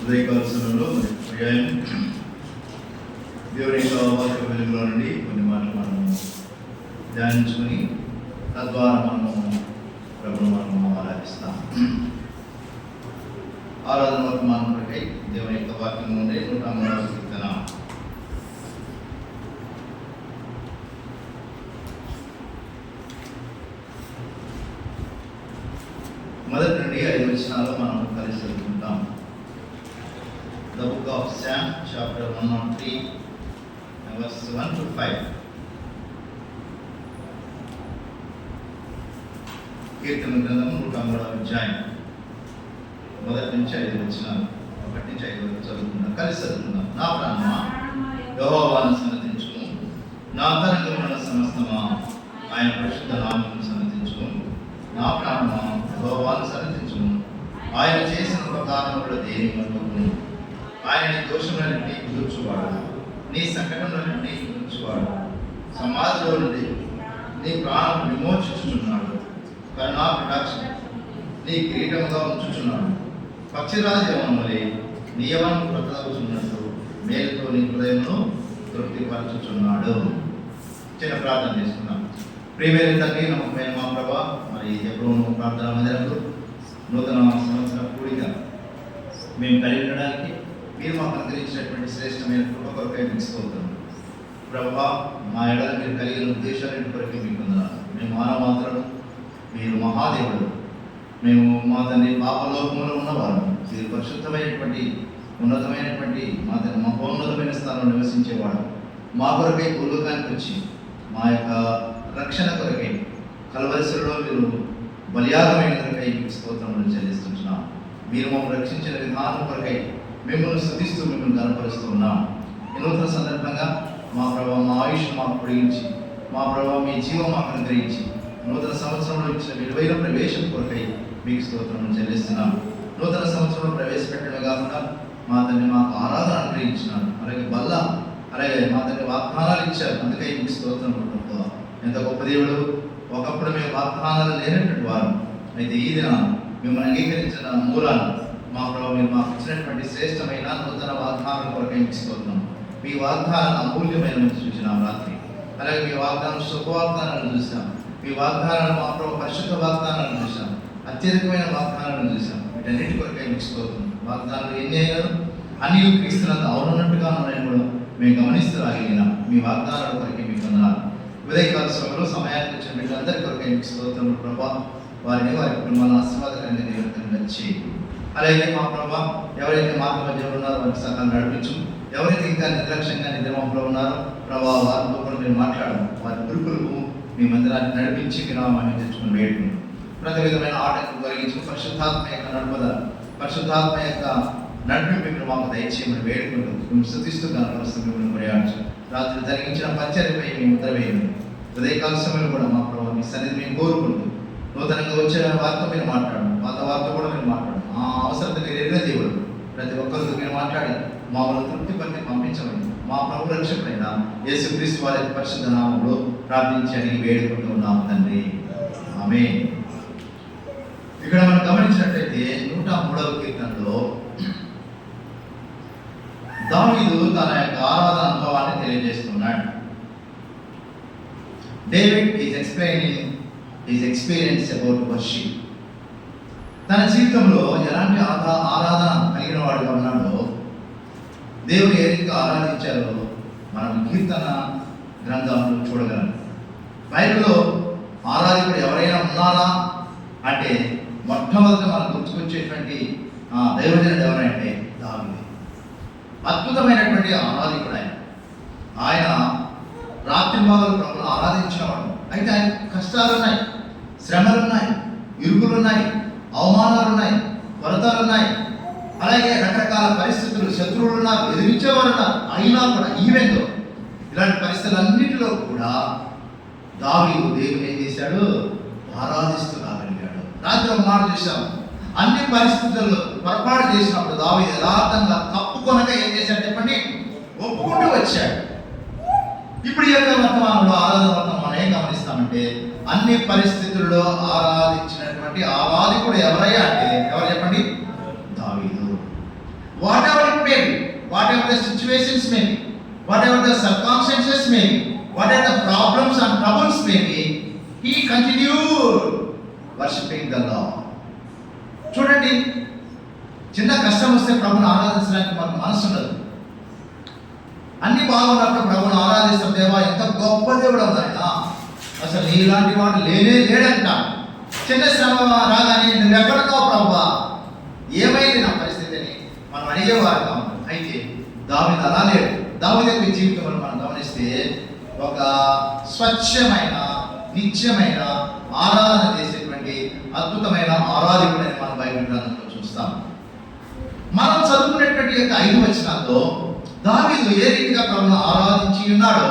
ఉదయకాల పర్యాయం దేవుని యొక్క వాక్య వెలుగులో నుండి కొన్ని మాటలు మనము ధ్యానించుకొని తద్వారా మనము ప్రభువును మనము ఆరాధిస్తాం. ఆరాధన వర్తమానం కొరకై దేవుని యొక్క వాక్యం నుండి 103వ కీర్తన. మొదటి నుండి 5 వచనాలు మనం కలిసి చదువుకుంటాం. The book of Psalm, chapter 103, verses 1 to 5. కీర్తన గ్రంథం 103వ అధ్యాయం మొదటి నుంచి 5 వచనాలు, 1 నుంచి 5 వరకు చదువుకుందాం, కలిసి చదువుకుందాం. నా ప్రాణమా యెహోవాను సన్నతించుము, నా అంతరంగమున సమస్తమా ఆయన పరిశుద్ధ నామమును సన్నతించుము. నా ప్రాణమా యెహోవాను సన్నతించుము, ఆయన చేసిన ఉపకారములు దేని మట్టుకును. ఆయన నీ దోషములన్నింటినీ కుదుర్చువాడు, నీ సంకటములన్నింటినీ కుదుర్చువాడు. సమాధిలో నుండి నీ ప్రాణం విమోచించుచున్నాడు, కరుణా కటాక్షం నీ కిరీటముగా ఉంచుచున్నాడు. పక్షిరాజు యవనములే నీ యవనము ప్రతదవుచున్నట్టు మేలుతో నీ హృదయమును తృప్తిపరచుచున్నాడు. చిన్న ప్రార్థన చేసుకున్నాం. ప్రియమైన తండ్రి, నమ్మకమైన మా ప్రభా, మరి ఎప్పుడూ ప్రార్థన మందిరంలో నూతన సంవత్సర కూడిక మేము కలిగి ఉండడానికి మీరు మాకు అనుగ్రహించినటువంటి శ్రేష్టమైన కృప కొరకై మీకు స్తోత్రం. ప్రభా, మా ఎడల మీరు కలిగిన ఉద్దేశాన్ని కొరకే మీకు వందనాలు. మేము మానవాంతరులు, మీరు మహాదేవుడు. మేము మా తండ్రి పాపలోకములో ఉన్నవారు, మీరు పరిశుద్ధమైనటువంటి ఉన్నతమైనటువంటి మా తండ్రి మహోన్నతమైన స్థానంలో నివసించేవాడు. మా కొరకై భూలోకానికి వచ్చి మా యొక్క రక్షణ కొరకై కల్వరిశిలో మీరు బలియాగమైన కొరకై మీకు స్తోత్రములు చెల్లిస్తున్నాం. మీరు మమ్మల్ని రక్షించిన విధానం కొరకై మిమ్మల్ని స్తుతిస్తూ మిమ్మల్ని కనపరుస్తూ ఉన్నాం. ఈ నూతన సందర్భంగా మా ప్రభావ మా ఆయుష్ మాకు పొడిగించి, మా ప్రభావ మీ జీవం మాకు అనుగ్రహించి నూతన సంవత్సరంలో ఇచ్చిన విలువైన ప్రవేశం కొరకై మీకు స్తోత్రం చెల్లిస్తున్నాం. నూతన సంవత్సరంలో ప్రవేశపెట్టడమే కాకుండా మా తండ్రి మాకు ఆరాధన అనుగ్రహించినారు, అలాగే బల్ల, అలాగే మా తండ్రి వాగ్దానాలు ఇచ్చారు. అందుకై మీకు స్తోత్రం. ఎంత గొప్ప దేవుడు. ఒకప్పుడు మేము వాగ్దానాలు లేనటువంటి వారు, అయితే ఈ దిన మిమ్మల్ని అంగీకరించిన మూలాన్ని మా ప్రభావ మీరు మాకు ఇచ్చినటువంటి శ్రేష్టమైన నూతన వాగ్దానం కొరకై మీకు స్తోత్రం. మీ వాగ్దానాలు అమూల్యమైన చూసినాం రాత్రి, అలాగే మీ వాగ్దానం శుభవాగ్దానాలను చూసాం. మీ వాగ్దానాలు మా ప్రభావ పరిశుద్ధ వాగ్దానాలను చూసాం, అత్యధికమైన వాగ్దానాలను చూసాం. వీటన్నిటి కొరకై మీకు స్తోత్రం. వాగ్దానాలు ఎన్ని అయినారు అన్ని క్రీస్తునంత అవునున్నట్టుగా ఉన్నాయని కూడా మేము గమనిస్తూ రాగలిగిన మీ వాగ్దానాల కొరకై మీకు వందనాలు. ఉదయకాల సమయంలో సమయానికి వచ్చిన వీళ్ళందరి కొరకై మీకు స్తోత్రం. ప్రభావ, వారిని వారి కుటుంబాలను ఆశీర్వాదకరంగా నిలబెట్టండి. అలాగే మా ప్రభావ ఎవరైతే మార్గ మధ్యలో ఉన్నారో వారికి సకాలం నడిపించు. ఎవరైతే ఇంకా నిర్లక్ష్యంగా నిద్రమలో ఉన్నారో ప్రభావ వారితో కూడా మీరు మాట్లాడము, వారి గురుకులకు మీ మందిరాన్ని నడిపించి మీ నామాన్ని తెచ్చుకుని వేడుకుని ప్రతి విధమైన ఆటంకం కలిగించి పరిశుద్ధాత్మ యొక్క నడుపుదల, పరిశుద్ధాత్మ యొక్క నడిపింపు మీరు మాకు దయచేయమని వేడుకుంటూ మేము స్థుతిస్తూ కనపరుస్తూ మిమ్మల్ని ప్రయాణించు. రాత్రి జరిగించిన పరిచర్యపై మీ ముద్ర వేయండి. ఉదయకాల సమయంలో కూడా మా ప్రభావ మీ సన్నిధి మేము కోరుకుంటూ నూతనంగా వచ్చిన వారితో మీరు మాట్లాడండి, పాత వారితో కూడా మీరు మాట్లాడండి. ఆ అవసరత మీరు ఎదురు దేవుడు ప్రతి ఒక్కరితో మీరు మాట్లాడి మామూలు తృప్తి పట్టి పంపించమని మా ప్రభు రక్షకుడైన యేసుక్రీస్తు వారి పరిశుద్ధ నామంలో ప్రార్థించని వేడుకుంటూ ఉన్నాము తండ్రి, ఆమేన్. ఇక్కడ మనం గమనించినట్లయితే 103వ కీర్తనలో దావీదు తన యొక్క ఆరాధన అనుభవాన్ని తెలియజేస్తున్నాడు. David is explaining his experience about worship. తన జీవితంలో ఎలాంటి ఆరాధన కలిగిన వాడుగా ఉన్నాడో, దేవుడు ఏ రీతిగా ఆరాధించారో మనం కీర్తన గ్రంథంలో చూడగలం. బైబిల్లో ఆరాధకుడు ఎవరైనా ఉన్నారా అంటే మొట్టమొదట మనం గుర్తుకొచ్చేటువంటి దైవజనుడు ఎవరంటే దావీదు. అద్భుతమైనటువంటి ఆరాధకుడు ఆయన. ఆయన రాత్రి పగలు ప్రభువును ఆరాధించినవాడు. అయితే ఆయన కష్టాలు ఉన్నాయి, శ్రమలు ఉన్నాయి, ఇరుకులు ఉన్నాయి, అవమానాలు ఉన్నాయి, కొరతలు ఉన్నాయి, అలాగే రకరకాల పరిస్థితులు, శత్రువులు ఉన్నారు, ఎదిరించేవారు ఉన్నారు. అయినా కూడా ఈవెంట్ ఇలాంటి పరిస్థితులన్నింటిలో కూడా దావీదు దేవుని ఏం చేశాడు? ఆరాధిస్తూ రాగలిగాడు. రాత్రి ఒక మాట చూసాం, అన్ని పరిస్థితుల్లో పొరపాటు చేసినప్పుడు దావీదు యథార్థంగా తప్పుకొనగా ఏం చేశాడు చెప్పండి? ఒప్పుకుంటూ వచ్చాడు. ఇప్పుడు ఈ యొక్క వర్తమానంలో ఆరాధన వర్తమానం ఏం గమనిస్తామంటే అన్ని పరిస్థితుల్లో ఆరాధించినటువంటి ఆరాధకుడు ఎవరయ్యా అంటే ఎవరు చెప్పండి? దావీదు. What ever it may be, what ever the situations may be, what ever the circumstances may be, what ever the problems and troubles may be, he continued worshipping the lord. చూడండి, చిన్న కష్టం వస్తే ప్రభుని ఆరాధించడానికి మనకు మనసు ఉండదు. అన్ని బాగున్నప్పుడు ప్రభుని ఆరాధిస్తాం. దేవా ఎంత గొప్ప దేవుడు అవుతాయన, అసలు నీలాంటి వాడు లేనే లేడంట. చిన్న శ్రమ రాగానే నువ్వు ఎక్కడున్నావు ప్రభువా, ఏమైంది నా పరిస్థితిని మనం అడిగేవారు కావు. అయితే దావీదు అలా లేడు. దావీదు యొక్క జీవితంలో మనం గమనిస్తే ఒక స్వచ్ఛమైన నిత్యమైన ఆరాధన చేసేటువంటి అద్భుతమైన ఆరాధకుడని మనం బైబిల్ గ్రంథంలో చూస్తాం. మనం చదువుకునేటువంటి యొక్క 5 వచనాల్లో దావీదు ఏ రీతిగా ప్రభువును ఆరాధించి ఉన్నాడో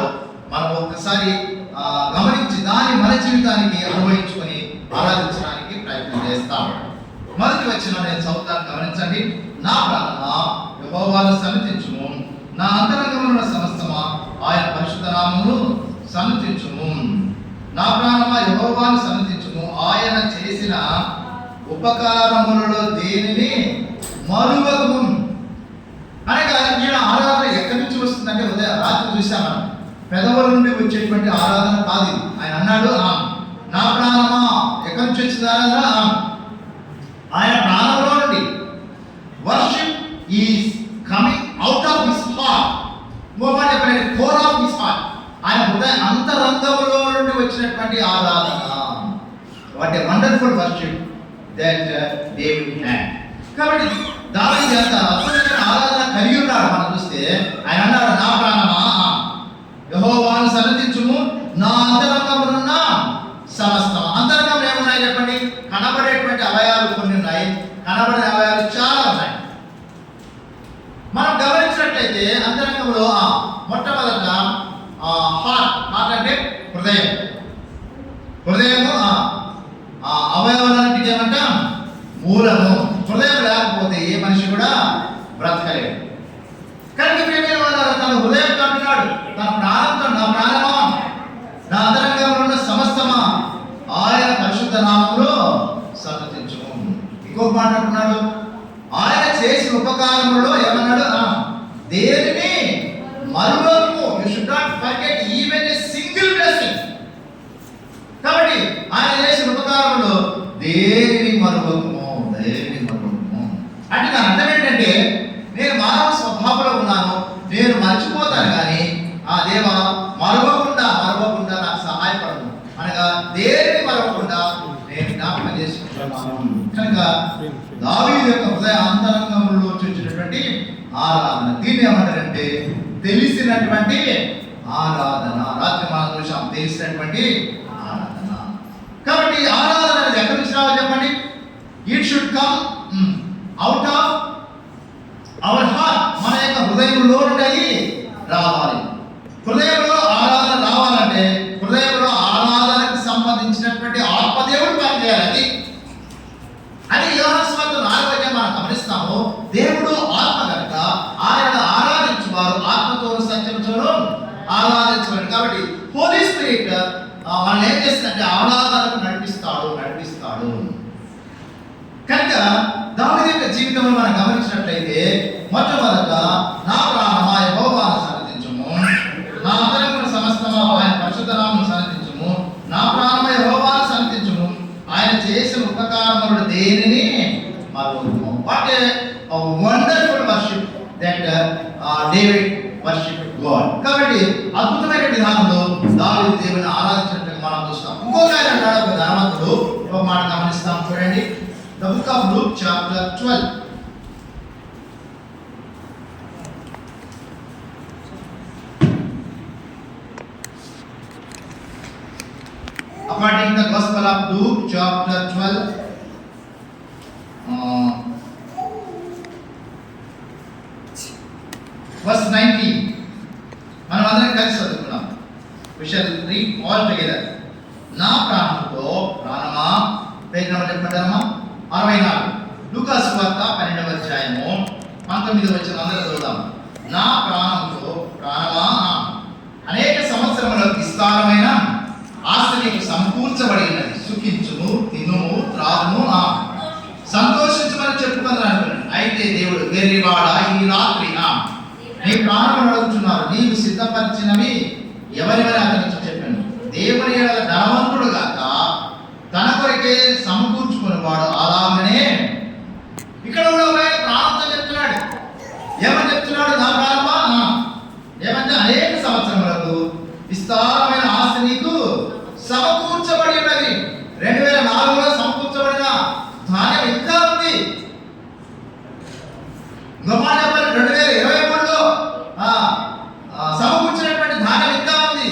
మనం ఒక్కసారి గమనించి దాన్ని మన జీవితానికి అనుభవించుకొని ఆరాధించడానికి ప్రయత్నం చేస్తాం. మొదటి వచనం నేను చదువుతాను, గమనించండి. నా ప్రాణమా యెహోవాను సన్నిధించుము, నా అంతరంగమున సమస్తమా ఆయన పరిశుద్ధ నామమును సన్నిధించుము. నా ప్రాణమా యెహోవాను సన్నిధించుము, ఆయన చేసిన ఉపకారములలో దేనిని మరువకము. అనగా ఈయన ఆరాధన ఎక్కడి నుంచి వస్తుందంటే రాత్రి చూసాం మనం, పెదవుల నుండి వచ్చేటువంటి ఆరాధన కాదు. ఆయన అన్నాడు నా ప్రాణమా, ఎక్కడి నుంచి వచ్చింది ఆరాధన? ఆయన ప్రాణంలో నుండి. Worship is coming out of his heart. ఇంకోమాట చెప్పండి, కోర్ ఆఫ్ హిస్ హార్ట్. ఆయన హృదయ అంతరంగంలో నుండి వచ్చినటువంటి ఆరాధన. What a wonderful worship that David had. కాబట్టి దావీదు ఎంత అద్భుతమైన ఆరాధన కలిగి ఉన్నాడు. మనం చూస్తే ఆయన అన్నాడు, నా ప్రాణమా యెహోవాను సన్నిధించుము, నా అంతరంగమునున్న సమస్తమా. అంతరంగంలో ఏమున్నాయి చెప్పండి? కనబడేటువంటి అవయాలు కొన్ని ఉన్నాయి, కనబడే అవయాలు చాలా ఉన్నాయి. మనం గమనించినట్లయితే అంతరంగంలో మొట్టమొదట హార్ట్ అంటే హృదయం. హృదయము అవయవాలన్నిటికీ ఏమంటాం? మూలము. హృదయం లేకపోతే ఏ మనిషి కూడా బ్రతకలేడు. కనుక ప్రియమైన వారు తన హృదయంతో అంటున్నాడు, తన ప్రాణంతో, నా ప్రాణమా నా అంతరంగంలో ఉన్న సమస్తమా ఆయన పరిశుద్ధ నామములో సన్నిధించుము. ఇంకొక మాట అంటున్నాడు, ఆయన చేసిన ఉపకారములో ఏమన్నాడు? దేనిని మరువకము. You should not forget even a single blessing. కాబట్టి ఆయన చేసిన ఉపకారములో దేనిని మరువకము, దేనిని మరువకము. అంటే దాని అర్థం ఏంటంటే నేను మానవ స్వభావంలో ఉన్నాను, నేను మర్చిపోతాను, కానీ దేవా మరవకుండా నాకు సహాయపడదు అనగా దేనిని మరవకుండా నేను జ్ఞాపకం చేసుకుంటున్నాను. కనుక దావీదు యొక్క హృదయ అంతరంగంలో చూసినటువంటి ఆరాధన, దీన్ని ఏమంటారంటే అంటే తెలిసినటువంటి ఆరాధన. రాత్రి మనం చూసాం తెలిసినటువంటి ఆరాధన. కాబట్టి ఆరాధన అనేది ఎక్కడి నుంచి రావాలి చెప్పండి? It should come out of our heart. మన యొక్క హృదయంలో నుండి రావాలి. హృదయంలో ఆరాధన రావాలంటే హృదయంలో ఆరాధనకు సంబంధించినటువంటి ఆత్మదేవుడు పనిచేయాలి. అని యోహాను సువార్త 4వ అధ్యాయం మనం గమనిస్తాము. దేవుడు ఆత్మ కనుక ఆయన ఆరాధించువారు ఆత్మతోను సత్యంతోను ఆరాధించబడి. కాబట్టి హోలీ స్పిరిట్ వాళ్ళు ఏం చేస్తుందంటే ఆరాధనకు నడిపిస్తాడు. కనుక దావీదు యొక్క జీవితంలో మనం గమనించినట్లయితే మొట్టమొదట నా ప్రాణమా యెహోవాను సన్నిధించుము, నా అంతరంగమున సమస్తమా ఆయన పరిశుద్ధ నామమును సన్నిధించుము, నా ప్రాణమా యెహోవాను సన్నిధించుము, ఆయన చేసిన ఉపకారములు దేనిని మరువకుము. What a wonderful worship that David worship God. కాబట్టి అద్భుతమైన విధానంలో దావీదు దేవుని ఆరాధించినట్టు మనం చూస్తాం. ఇంకొక ఆయన అంటాడు, ఒక ధనవంతుడు, ఒక మాట గమనిస్తాం చూడండి. The book of Luke chapter 12. According to the Gospel of Luke chapter 12, verse 19. మనం అందరం కలిసి చదువుకున్నాం. We shall read all together. నా ప్రాణముతో ప్రాణమా పేరున చెప్పడమా 64 లూకా సువార్త 12వ అధ్యాయము 19వ వచనం అందరూ చదువుదాం. నా ప్రాణముతో ప్రాణమా అనేక సంవత్సరముల విస్తారమైన ఆస్తి నీకు సమకూర్చబడినది, సుఖించుము, తినుము, త్రాగుము, సంతోషించమని చెప్పుకుంటున్నాను. అయితే దేవుడు వెర్రివాడా ఈ రాత్రి నీ ప్రాణములు అడుగుతున్నారు, నీవు సిద్ధపరిచినవి ఎవరివని అతను చెప్పాను. దేవుని యెడల ధనవంతుడు గాక తన కొరకే సమకూర్చుకునేవాడు అలాగనే. ఇక్కడ కూడా ఒక ప్రాణంతో చెప్తున్నాడు. ఏమని చెప్తున్నాడు? నా ప్రాణమా ఏమంటే అనేక సంవత్సరములకు విస్తారమైన ఆస్తి నీకు సమకూర్చబడి ఉన్నది. 2004లో సమకూర్చబడిన ధాన్యం ఇంకా ఉంది. 2023లో సమకూర్చినటువంటి ధాన్యం ఇంకా ఉంది.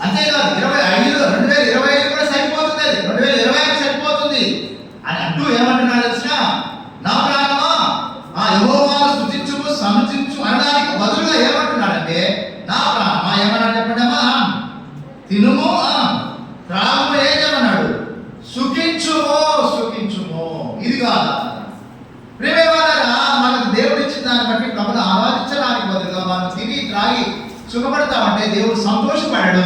అంతేకాదు 2025 కూడా సరిపోతుంది, 2025 సరిపోతుంది అని అంటూ ఏమంటున్నాడు తెలిసిన? నా ప్రాణమా యెహోవాను స్తుతించుము, సన్నుతించు అనడానికి బదులుగా ఏమంటున్నాడంటే నా ప్రాణమా ఏమన్నాడు చెప్పండమ్మా? తినుము, త్రాగుము, ఏం చెప్పన్నాడు? సుఖించుము. ఇది కాదు ప్రియమైనవారా, మనకు దేవుడు ఇచ్చిన దాన్ని బట్టి ప్రభువును ఆరాధించడానికి బదులుగా మనం తిని త్రాగి సుఖపడతామంటే దేవుడు సంతోషపడాడు,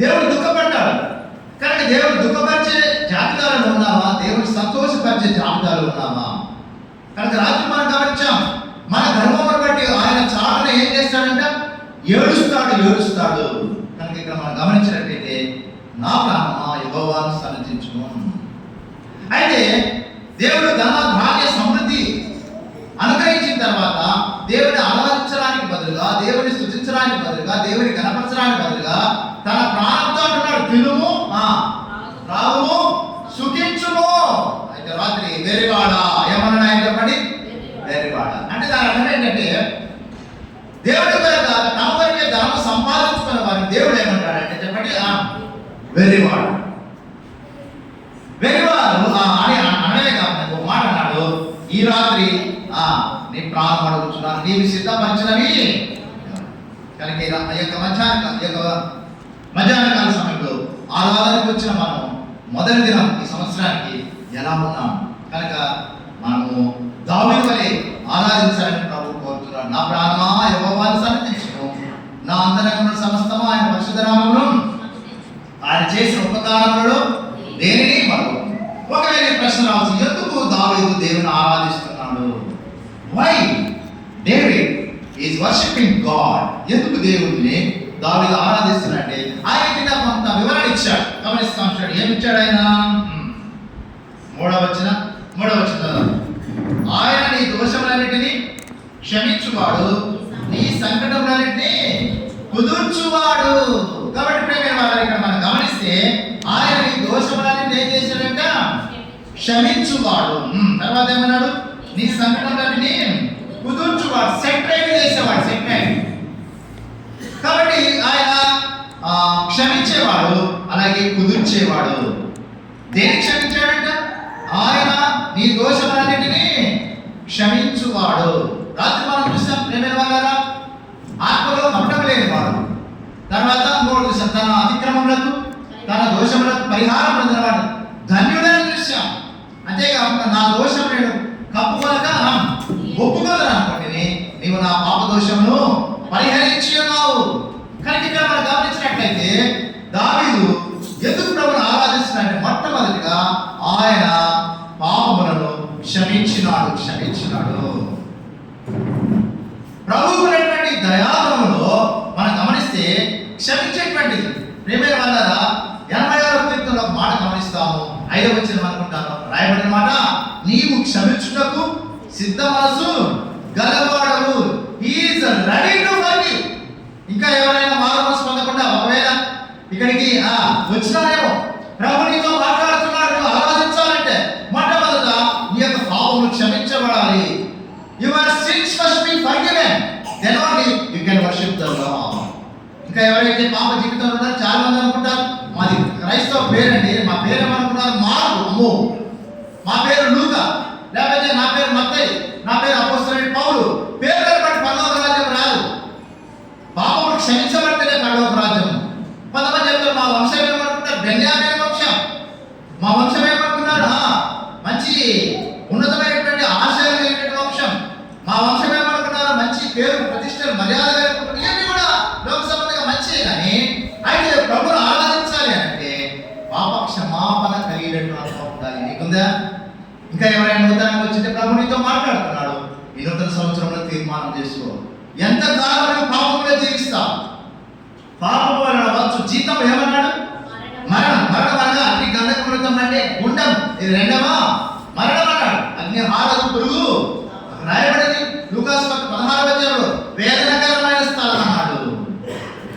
దేవుడు దుఃఖపడ్డాడు. కనుక దేవుడు దుఃఖపరిచే జాబితాలో ఉన్నావా? దేవుడు సంతోషపరిచే జాబితాలో ఉన్నావా? కనుక రాత్రి మనం గమనించాం, మన ధర్మమును బట్టి ఆయన చాటున ఏం చేస్తాడంట? ఏడుస్తాడు. కనుక ఇక్కడ మనం గమనించినట్లయితే నా ప్రాణమా యెహోవాను సన్నిధించుము. అయితే దేవుడు ధన ధాన్య సమృద్ధి అనుగ్రహించిన తర్వాత దేవుడిని ఆరాధించడానికి బదులుగా, దేవుడిని స్తుతించడానికి బదులుగా, దేవుడిని కనపరచడానికి బదులుగా తన ప్రాణంతో అంటున్నాడు తినుము, త్రాగుము, సుఖించుము. అయితే రాత్రి వెర్రివాడా ఏమన్నా ఆయన చెప్పండి? వెర్రివాడా అంటే దాని అర్థం ఏంటంటే దేవుడి కొరకు తమ వరకే ధనం సంపాదించుకున్న వారిని దేవుడు ఏమంటాడంటే చెప్పండి వెర్రివాడు. అని అనడమే కాదు, ఒక మాట అన్నాడు, ఈ రాత్రి నీ ప్రాణం అడుగుతున్నాను, నీవు సిద్ధపరిచినవి. కనుక ఈ యొక్క మధ్యాహ్న కాల సమయంలో ఆరాధనకు వచ్చిన మనం మొదటి దినం ఈ సంవత్సరానికి ఎలా ఉన్నాం? కనుక మనము దావీదు వలె ఆరాధించాలని ప్రభు కోరుతున్నాడు. నా ప్రాణమా యెహోవాను సన్నిధించుము, నా అంతరంగమున సమస్తమా ఆయన పరిశుద్ధ నామమును, ఆయన చేసిన ఉపకారములు దేనిని మరువకుము. ఒకవేళ ప్రశ్న రావచ్చు, ఎందుకు దావీదు దేవుని ఆరాధిస్తున్నాడు? Why David is worshipping God? ఎందుకు దేవుడిని దావీదు ఆరాధిస్తున్నాడంటే ఆయన కొంత వివరణ ఇచ్చాడు. గమనిస్తాం చూడండి, ఏమి ఇచ్చాడు ఆయన? మూడవ వచనం ఆయన నీ దోషములన్నిటినీ క్షమించువాడు, నీ సంకటములన్నిటినీ కుదుర్చువాడు. కాబట్టి ప్రేమైన వాళ్ళని ఇక్కడ మనం గమనిస్తే ఆయన నీ దోషములన్నిటిని ఏం చేశాడంట? క్షమించువాడు. తర్వాత ఏమన్నాడు? నీ సంకటములన్నిటినీ కుదుర్చువాడు, సెట్ రైట్ చేసేవాడు, సెట్ రైట్. కాబట్టి ఆయన క్షమించేవాడు, అలాగే కుదుర్చేవాడు. దేని క్షమించాడంట? ఆయన నీ దోషములన్నిటినీ క్షమించువాడు. రాత్రి మనం చూసాం ప్రేమైన వాళ్ళారా, ఆత్మలో కపటం లేనివాడు. తర్వాత మూడు చూసాం, తన అతిక్రమములకు తన దోషములకు పరిహారం పొందినవాడు ధన్యుడని చూసాం. అంతేకాకుండా నా దోషం నేను కప్పుకొనక ఒప్పుకోదను అనుకోండి, నీవు నా పాప దోషమును పరిహరించి ఉన్నావు. కనుక ఇక్కడ మనం గమనించినట్లయితే దావీదు ఎందుకు ప్రభువును ఆరాధిస్తున్నాడంటే మొట్టమొదటిగా ఆయన పాపములను క్షమించినాడు. ప్రభువుకు ఉన్నటువంటి దయాగుణములో మనం గమనిస్తే క్షమించేటువంటిది. ప్రేమైన వాళ్ళారా, 86వ కీర్తనలో ఒక మాట గమనిస్తాము, 5వ వచనం అనుకుంటాను, రాయబడిన మాట, నీవు క్షమించుటకు సిద్ధ మనసు గలవాడవు. He is ready to forgive. ఇంకా ఎవరైనా మారు మనసు పొందకుండా ఒకవేళ ఇక్కడికి వచ్చినారేమో, ప్రభు నీతో మాట్లాడుతున్నాడు, నువ్వు ఆరాధించాలంటే మొట్టమొదట నీ యొక్క పాపములు క్షమించబడాలి. Your sins must be forgiven, then only you can worship the Lord. ఇంకా ఎవరైతే పాప జీవితంలో ఉన్నారో చాలా మంది అనుకుంటారు మాది క్రైస్తవ పేరండి, మా పేరు ఏమనుకున్నారు, మార్కు, అమ్మో మా పేరు లూకా, లేకపోతే నా పేరు మత్తయి, నా పేరు అపోస్తలుడైన పౌలు. పేర్లను బట్టి పరలోక రాజ్యం రాదు. పాపములు క్షమించబడితేనే పరలోక రాజ్యం. కొంతమంది చెప్తారు మా వంశం ఏమనుకుంటారు, బెన్యామీను వంశం, మా వంశం ఏమనుకున్నారు, మంచి ఉన్నతమైనటువంటి ఆశయాలు కలిగినటువంటి వంశం, మా వంశం ఏమనుకున్నారు, మంచి పేరు ప్రతిష్టలు మర్యాద కలిగినటువంటి, ఇవన్నీ కూడా లోక సంబంధంగా మంచిదే. కానీ అయితే ప్రభువును ఆరాధించాలి అంటే పాప క్షమాపణ కలిగినటువంటి అనుభవం ఉండాలి. నీకుందా? ఇంకా ఎవరైనా నూతనంగా వచ్చింటే ప్రభు నీతో మాట్లాడుతున్నాడు, ఈ నూతన సంవత్సరంలో తీర్మానం చేసుకో, ఎంత కాలం పాపంలో జీవిస్తావు. పాపం వలన వచ్చు జీతం ఏమన్నాడు? మరణం. మరణం అనగా అగ్ని గంధక మృతం అంటే గుండం, ఇది రెండవా మరణం అన్నాడు. అగ్ని హారదు పురుగు రాయబడింది లూకాసు 16వ అధ్యాయంలో. వేదనకరమైన స్థలం అన్నాడు,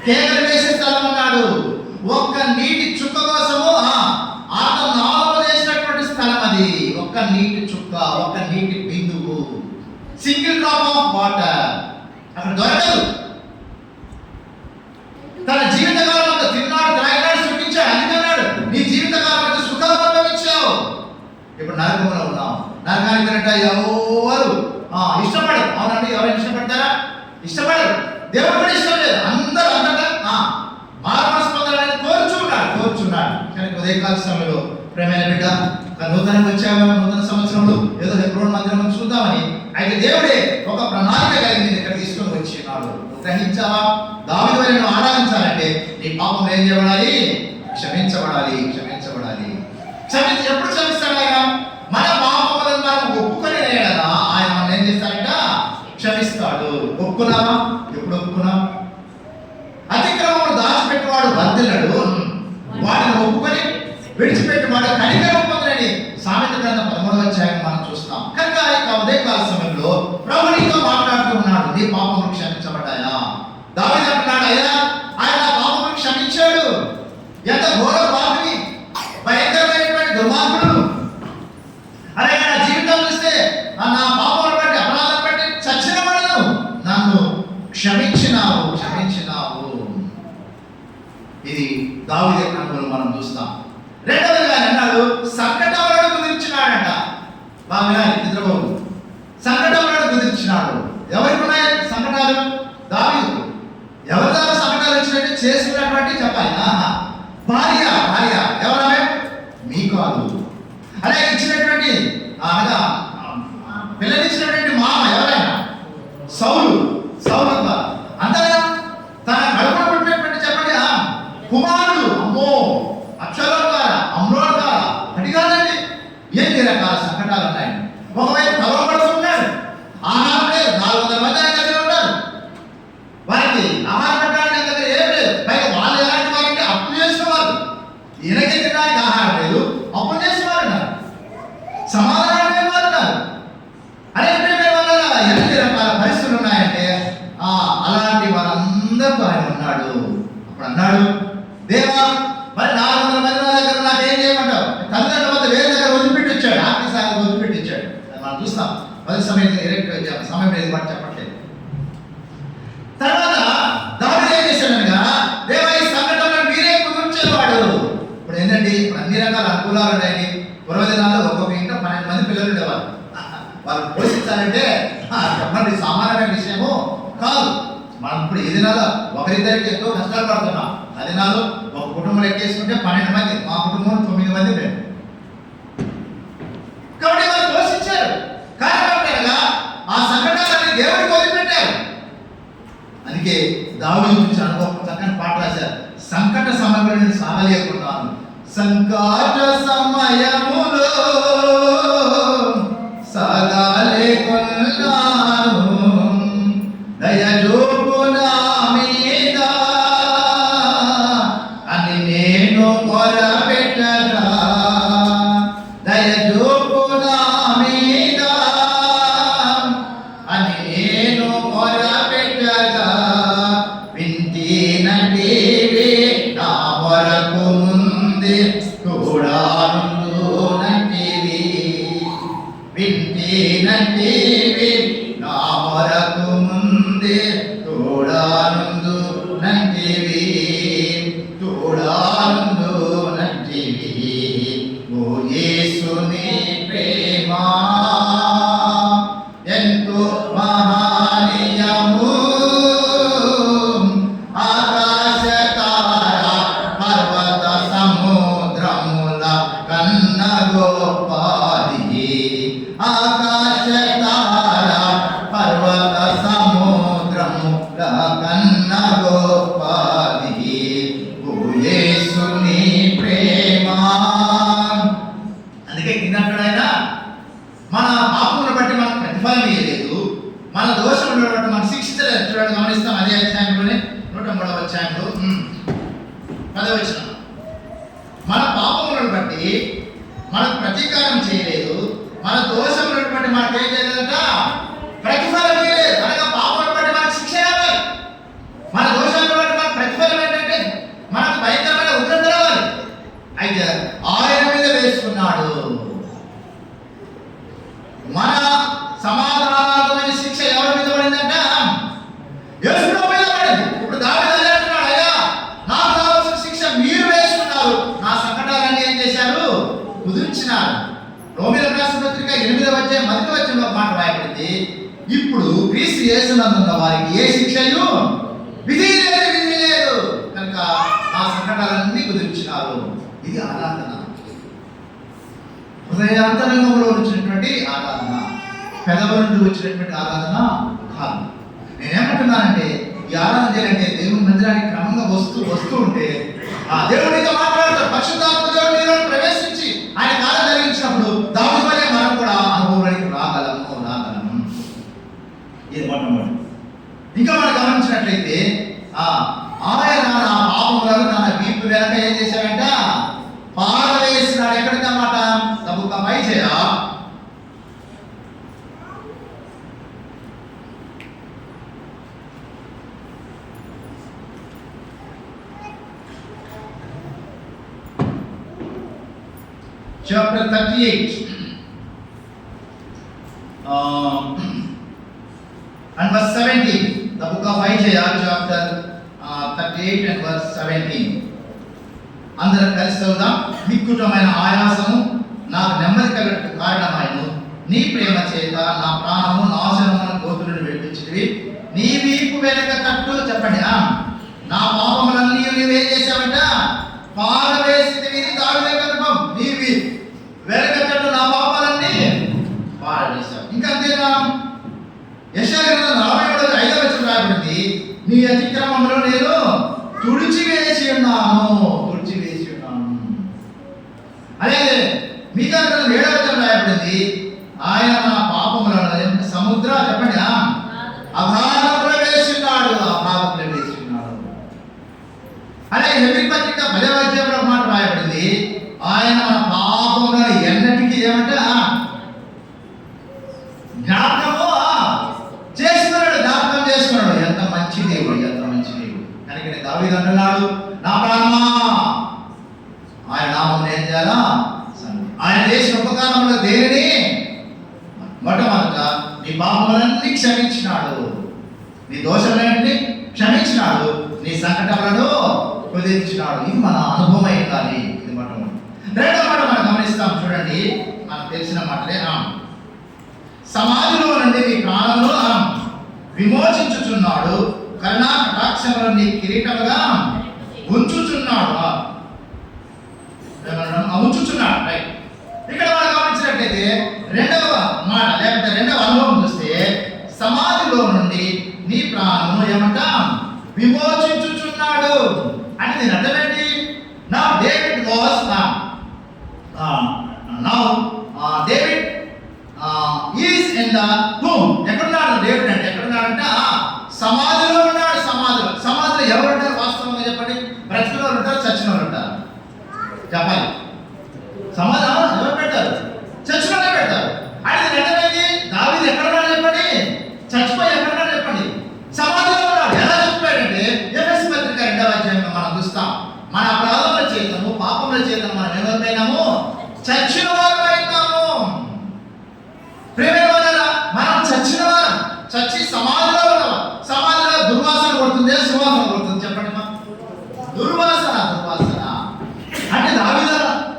కేకలు వేసే స్థలం అన్నాడు, ఒక్క నీటి చుక్క కోసము ఆత్మ చేసినటువంటి స్థలం అది. ఒక్క నీటి చుక్క, ఒక్క నీటి బిందువు, సింగిల్ డ్రాప్ ఆఫ్ వాటర్ అక్కడ దొరకదు. తన జీవితకాలం అంతా తిన్నాడు, త్రాగినాడు, సుఖించాడు. అందుకన్నాడు నీ జీవితకాలం అంతా సుఖాలు అనుభవించావు. ఇప్పుడు నరకంలో ఉన్నావు. నరకానికి వెళ్ళట ఎవరు ఇష్టపడరు. అవునండి, ఎవరైనా ఇష్టపడతారా? ఇష్టపడరు. దేవుడు కూడా ఇష్టం లేదు. అందరూ అంతటా మానవ పొందాలని కోరుచున్నాడు. కానీ ఉదయకాల సమయంలో ప్రేమైన బిడ్డ, నూతనంగా వచ్చాము, నూతన సంవత్సరంలో ఏదో హెబ్రోన్ మందిరం చూద్దామని, అయితే దేవుడే ఒక ప్రణాళిక కలిగి ఇక్కడ తీసుకొని వచ్చినాడు. గ్రహించావా? దావీదు వలె నువ్వు ఆరాధించాలంటే నీ పాపం ఏం చేయబడాలి? క్షమించబడాలి. ఎప్పుడు క్షమిస్తాడు ఆయన? మన పాపములను మనం ఒప్పుకొని నేడగా ఆయన మనం ఏం చేస్తాడంట? క్షమిస్తాడు. ఒప్పుకున్నావా? ఎప్పుడు ఒప్పుకున్నావు? అతిక్రమమును దాచిపెట్టువాడు వర్ధిల్లడు, వాటిని ఒప్పుకొని విడిచిపెట్టువాడు కనికరం పొందునని సామెత గ్రంథం 13వ అధ్యాయం మనం చూస్తాం. కనుక ఇక ఉదయకాల సమయంలో ప్రభు నీతో మాట్లాడుతూ ఉన్నాడు, నీ పాపములు క్షమించబడ్డాయా? దావీదు అంటున్నాడు, అయ్యా ఆయన పాపములు క్షమించాడు. ఎంత ఘోర పాపిని, భయంకరమైనటువంటి దుర్మార్గుడు. అలాగే నా జీవితం చూస్తే నా పాపములు బట్టి, అపరాధం బట్టి చచ్చిన వాడను, నన్ను క్షమించినావు. ఇది దావీదు యొక్క అనుభవం మనం చూస్తాం. రెండవదిగా అన్నాడు, సంకటములను కుదిర్చినాడంట. బాగా నిద్రపోదు. సంకటములను కుదిర్చినాడు. ఎవరికి ఉన్నాయి సంకటాలు? దావీదు. ఎవరి ద్వారా సంకటాలు వచ్చినట్టు చేసుకున్నటువంటి చెప్పాలి. భార్య ఎవరమే? మీకాలు. అలాగే ఇచ్చినటువంటి అనగా పిల్లనిచ్చినటువంటి మామ ఎవరైనా? సౌలు ద్వారా. అంతగా తన కడుపులో పుట్టినటువంటి చెప్పండి కుమారుడు, అమ్మో అక్షరం ద్వారా, అమ్రోడ్ ద్వారా, అది కాదండి, ఎన్ని రకాల సంకటాలు ఉన్నాయి. ఒకవైపు కలవబడుతున్నాడు, ఆహారం లేదు, 400 మంది ఆయన దగ్గర ఉన్నారు, వారికి ఆహారం పెట్టడానికి దగ్గర ఏం లేదు. పైగా వాళ్ళు ఎలాంటి వారంటే అప్పులు చేసిన వాళ్ళు, ఈయనకి తినడానికి ఆహారం లేదు, అప్పులు చేసిన వారు ఉన్నారు, సమాధానం లేని వారు ఉన్నారు. అదే వల్ల ఎన్ని రకాల పరిస్థితులు ఉన్నాయంటే అలాంటి వారందరితో ఆయన ఉన్నాడు. అప్పుడు అన్నాడు, దేవా మరి 400 మంది నా దగ్గర నాకేం చేయమంటావు? తల్లిదండ్రుల వద్ద వేరే దగ్గర వదిలిపెట్టి వచ్చాడు, ఆర్థిక సాయం వదిలిపెట్టి ఇచ్చాడు. మనం చూస్తాం. 10 సమయం లేదు, కులాలు ఉంటాయి. పూర్వదినాల్లో ఒక్కొక్క ఇంట్లో 12 మంది పిల్లలు ఉండేవారు. వాళ్ళు పోషించాలంటే చెప్పండి సామాన్యమైన విషయము కాదు. మనం ఇప్పుడు ఈ దినాల్లో ఒకరిద్దరికి ఎంతో కష్టాలు పడుతున్నాం. ఆ దినాలు ఒక కుటుంబం ఎక్కేసుకుంటే 12 మంది, మా కుటుంబం 9 మంది మేము. కాబట్టి వాళ్ళు పోషించారు. కారణం ఆ సంఘటనని దేవుడికి వదిలిపెట్టారు. అందుకే దావీదు గురించి అనుభవం చక్కని పాట రాశారు. సంకట సమయంలో నేను సాగలేకున్నాను, సంకట సమయములో సాగలేకున్నాను, దయచూపు నా మీద అని నేను మొరపెట్టగా, దయచూపు నా మీద అని నేను మొరపెట్టగా, వింటినంటివి నా మొరకు ముందే తోడానుందునంటివి, వింటినంటివి నా మొరకు ముందే తోడానుందునంటివి, తోడానుందునంటివి. ఓ యేసుని ప్రేమ ఎంతో మహనీయము, ఆకాశ తార పర్వత సముద్రముల కన్న గొప్పది, ఆకాశ తార పర్వత సముద్రముల కన్న గొప్పది. ఓ యేసుని ప్రేమ. అందుకే కిందంటాడైనా మన పాపములను బట్టి మనకు ప్రతిఫలం ఇయ్యలేదు, మన దోషములను బట్టి మనకు శిక్షించలేదు. చూడండి, గమనిస్తాం అదే అధ్యాయంలోనే 103వ అధ్యాయంలో 10వ వచనం. మన పాపములను బట్టి మనకు ప్రతీకారం చేయలేదు, మన దోషములను బట్టి మనకు ఏం చేయలేదట, ప్రతిఫలం ఇయ్యలేదు. అనగా పాపములను బట్టి మనకు శిక్ష రావాలి, మన దోషాలను బట్టి మనకు ప్రతిఫలం ఏంటంటే మనకు భయంకరమైన ఉగ్రత రావాలి. అయితే ఆయన మీద వేసుకున్నాడు. మన సమాధానమైన శిక్ష ఎవరి మీద పడిందంట, యేసుప్రభు మీద పడింది. ఇప్పుడు దావీదు అంటున్నాడు, అయ్యా నాకు కావాల్సిన శిక్ష మీరు వేసుకున్నారు, నా సంకటాలన్నీ ఏం చేశారు, కుదిర్చినారు. రోమీయులకు రాసిన పత్రిక 8వ అధ్యాయం 10వ వచనంలో మాట రాయబడింది, ఇప్పుడు క్రీస్తు యేసునందున్న వారికి ఏ శిక్షయు విధి లేదు కనుక ఆ సంకటాలన్నీ కుదిర్చినారు. ఇది ఆరాధన, హృదయాంతరంగంలో వచ్చినటువంటి ఆరాధన, పెదవుల నుండి వచ్చినటువంటి ఆరాధన కాదు. నేనేమంటున్నానంటే ఈ ఆరాధన చేయాలంటే దేవుని మందిరానికి క్రమంగా వస్తూ ఉంటే ఆ దేవుడితో మాట్లాడతారు. పరిశుద్ధాత్మ దేవుడు నీలో ప్రవేశించి ఆయన కార్యం జరిగించినప్పుడు దావీదు వలె మనం కూడా అనుభవానికి రాగలము. ఇది మొట్టమొదటి. ఇంకా మనం గమనించినట్లయితే ఆయన నా పాపములను తన వీపు వెనక ఏం చేశాడంట, పారవేసినాడు. ఎక్కడికన్నమాట, తబుక పైచేయ chapter 38 and verse 17. The book of Isaiah chapter 38 and verse 17. అందరం కలిసి చదువుదాం. మిక్కుటమైన ఆయాసము నాకు నెమ్మది కలగటకు కారణమాయను, నీ ప్రేమ చేత నా ప్రాణము నాశనమున గోతులను విడిపించినవి, నీ వీపు వెనక తట్టు చెప్పండి, నా పాపములన్నీ నీవేం చేశావంట, పారవేసితివి. దావీదు గర్భం నీవి వెనక తట్టు నా పాపాలన్నీ పారవేశావు. ఇంకా అంతేనా, యెషయా 43:5వ వచనం రాయబడింది, నీ అతిక్రమములో నేను తుడిచివేసి ఉన్నాను. అలాగే మీకా 7వ వచనం రాయబడింది, ఆయన మన పాపములను సముద్ర చెప్పండి అగాధములో వేసినాడు, అగాధములో వేసినాడు. అలాగే హెబ్రీ పత్రిక 10వ అధ్యాయంలో మాట రాయబడింది, ఆయన మన పాపములను ఎన్నటికీ ఏమంట జ్ఞాపకము చేసుకున్నాడు, జ్ఞాపకం చేసుకున్నాడు. ఎంత మంచి దేవుడు, ఎంత మంచి దేవుడు. కనుక దావీదు అంటున్నాడు, నా ప్రాణమా ఆయన నామం ఏం చేయాలా, ఆయన చేసిన ఉపకారంలో దేనిని మొట్టమొదట నీ పాపములన్నీ క్షమించినాడు, నీ దోషములన్నీ క్షమించినాడు, నీ సంకటములను కుదిర్చినాడు. ఇది మన అనుభవం ఉండాలి. ఇది మొట్టమొదటి. రెండో మాట మనం గమనిస్తాం చూడండి, మనకు తెలిసిన మాటలే. సమాధిలో నుండి నీ ప్రాణంలో విమోచించుచున్నాడు, కరుణా కటాక్షములను నీ కిరీటముగా ఉంచుచున్నాడు. ఉంచుచున్నాడు. రైట్. ఇక్కడ మనం గమనించినట్లయితే రెండవ మాట లేకపోతే రెండవ అనుభవం చూస్తే సమాధిలో నుండి నీ ప్రాణము ఏమంట విమోచించుచున్నాడు అంటే దీని అర్థం ఏంటి? నా David was David is in the tomb. ఎక్కడున్నాడు డేవిడ్ అంటే? ఎక్కడున్నాడంటే సమాధిలో ఉన్నాడు. సమాధిలో ఎవరు ఉంటారు వాస్తవంగా చెప్పండి? బ్రతికిన వాళ్ళు ఉంటారు, చచ్చిన వాళ్ళు ఉంటారు. చెప్పాలి. సమాధి ఎవరు పెడతారు? చచ్చిన వాళ్ళే పెడతారు. అంటే రెండవది దావీదు ఎక్కడున్నాడు చెప్పండి? చచ్చిపోయి ఎక్కడున్నాడు చెప్పండి? సమాధిలో ఉన్నాడు. ఎలా చచ్చిపోయాడంటే ఎఫెసీ పత్రిక 2వ అధ్యాయంలో మనం చూస్తాం. మన అపరాధముల చేతను పాపముల చేతను మనం ఎవరిపోయినాము? చచ్చిన వారు అయినాము. ప్రేమైన వాళ్ళారా, మనం చచ్చిన వారు, చచ్చి సమాధిలో ఉన్నాం. సమాధిలో దుర్వాసన కొడుతుంది, సువాసన కొడుతుంది చెప్పండి. దుర్వాసన అంటే దావీదు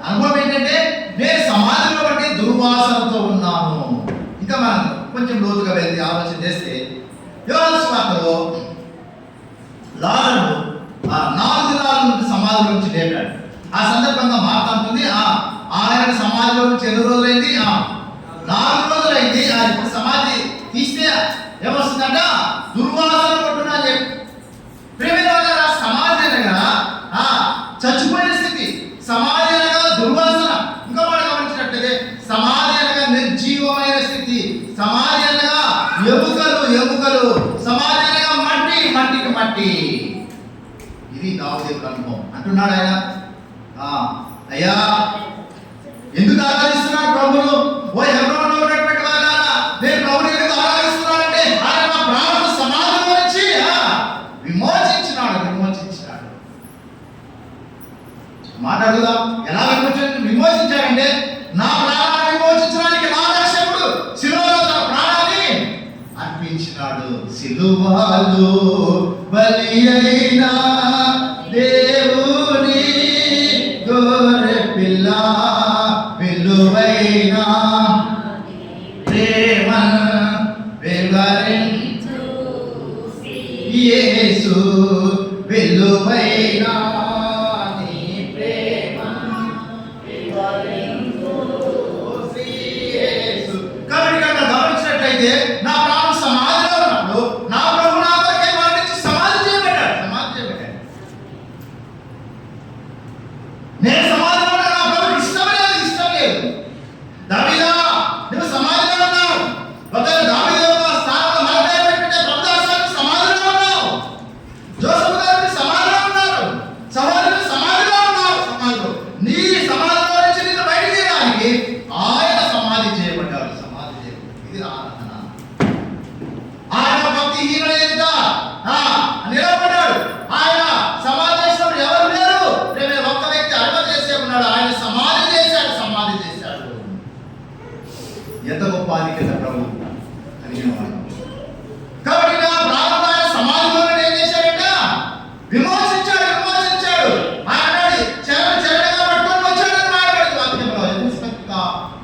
అనుభవం ఏంటంటే నేను సమాధిలో బట్టి దుర్వాసనతో ఉన్నాను. ఇంకా మనం కొంచెం లోతుగా వెళ్ళి ఆలోచన చేస్తే యోహాను సువార్తలో లాజరు 4 దినాల నుండి సమాధిలో నుంచి లేపాడు. ఆ సందర్భంగా మాట్లాడుతుంది ఆయన సమాధిలో నుంచి ఎన్ని రోజులైంది? 4 రోజులైంది. ఇప్పుడు సమాధి తీస్తే ఏమొస్తుందంట? దుర్వాసన కొట్టున్నా అని చెప్పి. ప్రేమైన వాళ్ళ సమాధి అనగా చచ్చిపోయిన స్థితి, సమాధి అనగా దుర్వాసన. ఇంకా మనం గమనించినట్లయితే సమాధి అనగా నిర్జీవమైన స్థితి, సమాధి అనగా ఎముకలు, సమాధి అనగా మట్టికి మట్టి. ఇది దావీదు అనుభవం. అంటున్నాడు ఆయన, అయ్యా ఎందుకు ఆరాధిస్తున్నాడు ప్రభువును? ఓ హెబ్రోనులో ఉన్నటువంటి వాళ్ళారా, నేను ప్రభువుని ఎందుకు ఆరాధిస్తున్నానంటే ఆయన నా ప్రాణము సమాధిలో నుంచి విమోచించినాడు. మాట్లాడుదాం. ఎలా విమోచించాడంటే నా ప్రాణాన్ని విమోచించడానికి నా రక్షకుడు శిలువలో తన ప్రాణాన్ని అర్పించినాడు. సిలువలో బలి అయిన దేవుని గొర్రె పిల్ల, విలువైన ప్రేమ వివరించు యేసు, విలువైన నా ప్రాణం సమాధిలో ఉన్నప్పుడు నా ప్రభు నా కొరకే మరణించి సమాధి చేయబడ్డాడు. నేను సమాధిలో ఉన్నా, నా ప్రభుకి ఇష్టం లేదు. దావీదా నువ్వు సమాధిలో ఉన్నావు. ఒకవేళ దావీదు స్థానంలో మరణం పెట్టే ప్రభుదాసానికి సమాధిలో ఉన్నావు. జోసెఫ్ గారికి సమాధిలో ఉన్నారు. సమాధిలో ఉన్నావు. నీ సమాధిలో నుంచి నిన్ను బయట తీయడానికి ఆయన సమాధి చేయబడ్డాడు. ఇది ఆరాధన. ఆయన భక్తిహీనుల ఎదుట నిలబడ్డాడు. ఆయన సమాధేశం ఎవరు లేరు. ఒక్క వ్యక్తి అర్పణ చేసే ఉన్నాడు. ఆయన సమాధి చేశాడు. ఎంత గొప్ప ఆధిక్యత ప్రభు కలిగిన వాడు. కాబట్టి నా ప్రాణం ఆయన సమాధిలో ఏం చేశాడంట? విమోచించాడు. ఆయన చెరగా పట్టుకొని వచ్చాడని మాట్లాడింది వాక్యంలో, ఎఫెసీ పత్రిక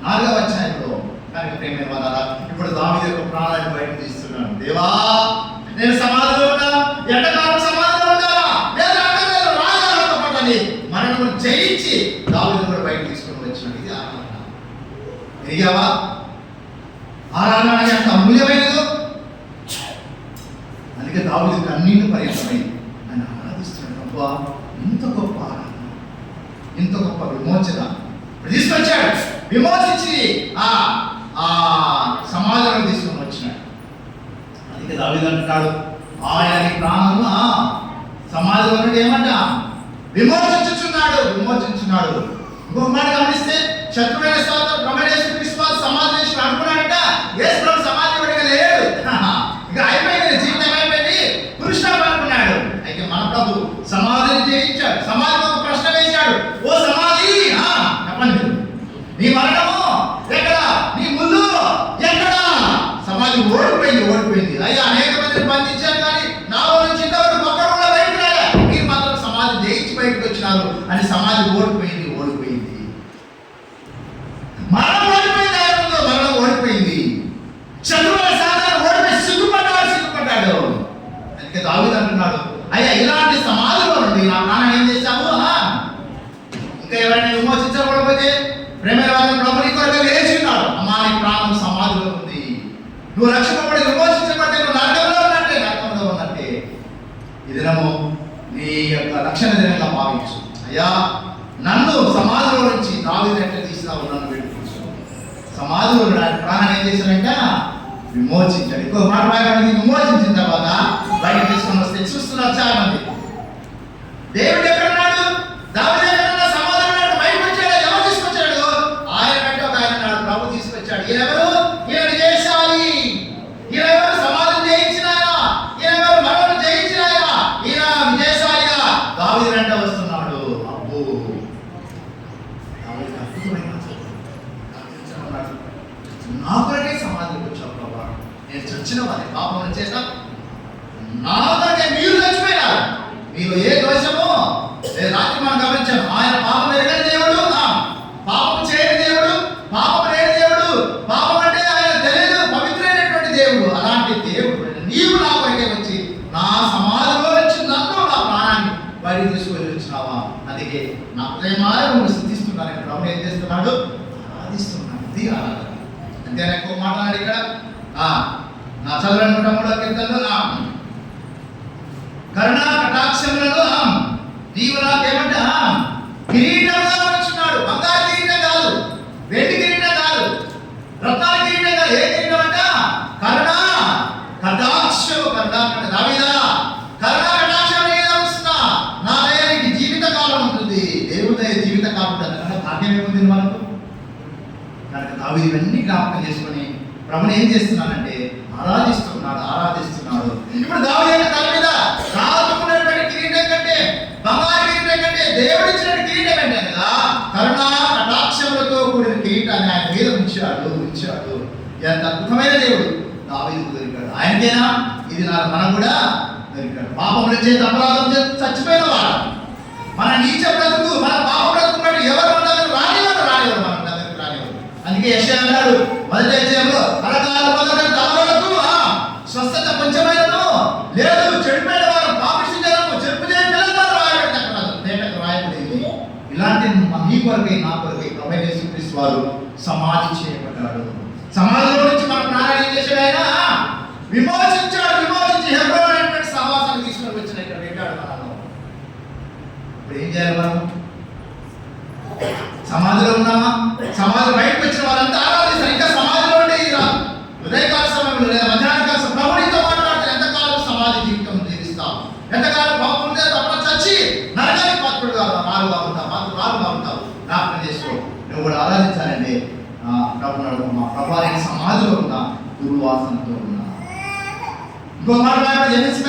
4వ అధ్యాయంలో. కనుక ప్రేమైన వాళ్ళారా, ఇప్పుడు దావీదు యొక్క ప్రాణాన్ని బయటకు తీస్తున్నాడు. దేవా నేను సమాధిలో ఉన్నా, ఎంతకాలం సమాధిలో ఉండాలా? లేదు రాజాలతో పడాలి. మనను జయించి దావీదు కూడా బయటకు తీసుకొని వచ్చినాడు. ఇది ఆరాధన. ఎరిగావా? ఆరాధన ఎంత అమూల్యమైనదో. అందుకే దావీదు కన్నీళ్లు పర్యంతమైంది. ఆయన ఆరాధిస్తున్నాడు. అబ్బా ఇంత గొప్ప ఆరాధన, ఇంత గొప్ప విమోచన తీసుకొచ్చాడు. విమోచించి సమాజంలో తీసుకొని వచ్చినాడు. అందుకే దావీదు అంటాడు, ఆయన ప్రాణము సమాజంలో నుండి ఏమంట విమోచించుచున్నాడు. ఇంకొక మాట గమనిస్తే శత్రువైన ప్రమేశ్వర విశ్వాస సమాధి అనుకున్నాడంట. యేసు ప్రభు సమాధి పడిగా లేడు. ఇక అయిపోయింది, జీవితం అయిపోయింది, పురుషాలు అనుకున్నాడు. అయితే మన ప్రభు సమాధిని జయించాడు. సమాధికి ఒక ప్రశ్న వేశాడు. ఓ సమాధి చెప్పండి, నీ మరణము ఎక్కడ? నీ ముళ్ళు ఎక్కడ? సమాధి ఓడిపోయింది. అయ్యా అనేక మందిని బంధించారు, కానీ నాలో నుంచి ఇంతవరకు ఒక్కడు కూడా బయటకు రాలే. మీరు మాత్రం సమాధి జయించి బయటకు వచ్చినారు అని సమాధి ఓడిపోయింది. యొక్క రక్షణ దినంగా భావించు. అయ్యా, నన్ను సమాధిలో నుంచి దావీదు ఎట్లా తీసినావు నన్ను విడిపించు. సమాధిలో ప్రాణం ఏం చేశాడంట? విమోచించాడు. ఇంకో మాట రాయడానికి విమోచించిన తర్వాత బయట తీసుకొని వస్తే చూస్తున్నారు చాలా మంది. దేవుడు ఎక్కడున్నాడు? దావీదు ఎక్కడున్నా? సమాధిలో ఉన్నాడు. బయటకు వచ్చాడు. ఎవరు తీసుకొచ్చాడు? ఆయన కంటే ఒక ఆయన ఉన్నాడు, ప్రభు తీసుకొచ్చాడు. ఈయనెవరు? ఈయన జయశాలి. ఈయనెవరు? సమాధిని జయించిన ఆయన. ఈయనెవరు? మరణం జయించిన ఆయన. ఈయన విజయశాలిగా దావీదు వెంట వస్తున్నాడు. అబ్బో, దావీదు అద్భుతమైన నా కొరకే సమాధికి వచ్చావు ప్రభా, నేను చచ్చిన వారి పాపం చేత నా కొరకే మీరు చచ్చిపోయినారు. మీలో ఏ దోషమో రాత్రి మనం గమనించాం. ఆయన పాపం ఎరగని దేవుడు, పాపం చేయని దేవుడు, పాపం లేని దేవుడు. పాపం అంటే ఆయన తెలియదు, పవిత్రైనటువంటి దేవుడు. అలాంటి దేవుడు నీవు నా కొరకే వచ్చి నా సమాధిలో వచ్చి నన్ను నా ప్రాణాన్ని బయట తీసుకొని వచ్చినావా? అందుకే నా ప్రేమాలను స్థుతిస్తున్నాను. ప్రభు ఏం చేస్తున్నాడు? ఆరాధిస్తున్నాడు. ఇది ఆరాధన. అంతేనా? ఎక్కువ మాట్లాడాడు ఇక్కడ. నా చదవని 3వ కీర్తనలో కరుణా కటాక్షములను నీవు నాకేమంటే కిరీటంగా ఉంచున్నాడు. బంగారు కిరీటం కాదు, వెండి కిరీటం కాదు, రత్నాల కిరీటం కాదు. ఏ కిరీటం అంట? కరుణా కటాక్షము. దావీదా, కరుణా కటాక్షం ఉంచుతున్నా. నా దయకి జీవిత కాలం ఉంటుంది. దేవుడి దయ జీవిత కాలం ఉంటుంది. భాగ్యం ఏముంది మనకు? కనుక దావీదు ఇవన్నీ జ్ఞాపకం చేసుకొని ప్రభుని ఏం చేస్తున్నానంటే ఆరాధిస్తున్నాడు. ఇప్పుడు దావీదు తల మీద రాజుకున్నటువంటి కిరీటం కంటే, బంగారు కిరీటం కంటే, దేవుడు ఇచ్చిన కిరీటం అంటే కదా కరుణా కటాక్షములతో కూడిన కిరీటాన్ని ఆయన మీద ఉంచాడు. ఎంత అద్భుతమైన దేవుడు దావీదుకు దొరికాడు. ఆయనకేనా ఇది? మనం కూడా దొరికాడు. పాపముల చేత అపరాధం చేత చచ్చిపోయిన వాడు. మన నీచ బ్రతుకు, మన పాప బ్రతుకు బట్టి ఎవరు మన దగ్గర రానివారు మన దగ్గరకు రానివారు. అందుకే యెషయా అన్నాడు మొదటి అధ్యాయంలో, అరకాల మొదటి తలవరకు స్వస్థత కొంచెమైనను లేదు, చెడిపోయిన వారు పాపిష్టి జనము, చెరుపు చేయని పిల్లలు రాయబడి అక్కడ తేటకు రాయబడింది. ఇలాంటి నీ కొరకై నా కొరకై ప్రభువైన యేసుక్రీస్తు వారు సమాధి చేయబడ్డాడు. సమాధిలో నుంచి మన ప్రాణాన్ని ఏం చేశాడు? ఆయన విమోచించాడు. విమోచించి హెబ్రోను అనేటువంటి సహవాసాన్ని తీసుకొని వచ్చిన ఇక్కడ పెట్టాడు మనలో. ఇప్పుడు ఏం చేయాలి మనం? సమాధిలో ఉన్నామా? సమాధి బయటకు వచ్చిన వాళ్ళంతా ఆరాధిస్తారు. ఇంకా సమాధిలో ఉండే ఉదయకాల సమయంలో లేదా మధ్యాహ్న కాల ప్రభునితో మాట్లాడితే ఎంతకాలం సమాధి జీవితం జీవిస్తాం? ఎంతకాలం బాగుంటే తప్ప చచ్చి నరకానికి పాత్రుడుగా రాలుగా ఉంటావు. జ్ఞాపకం చేసుకో. నువ్వు కూడా ఆరాధించాలండి. ప్రభునాడు మా ప్రభు ఆయన సమాధిలో ఉన్న దుర్వాసనతో ఉన్నా. ఇంకో మాట 5:2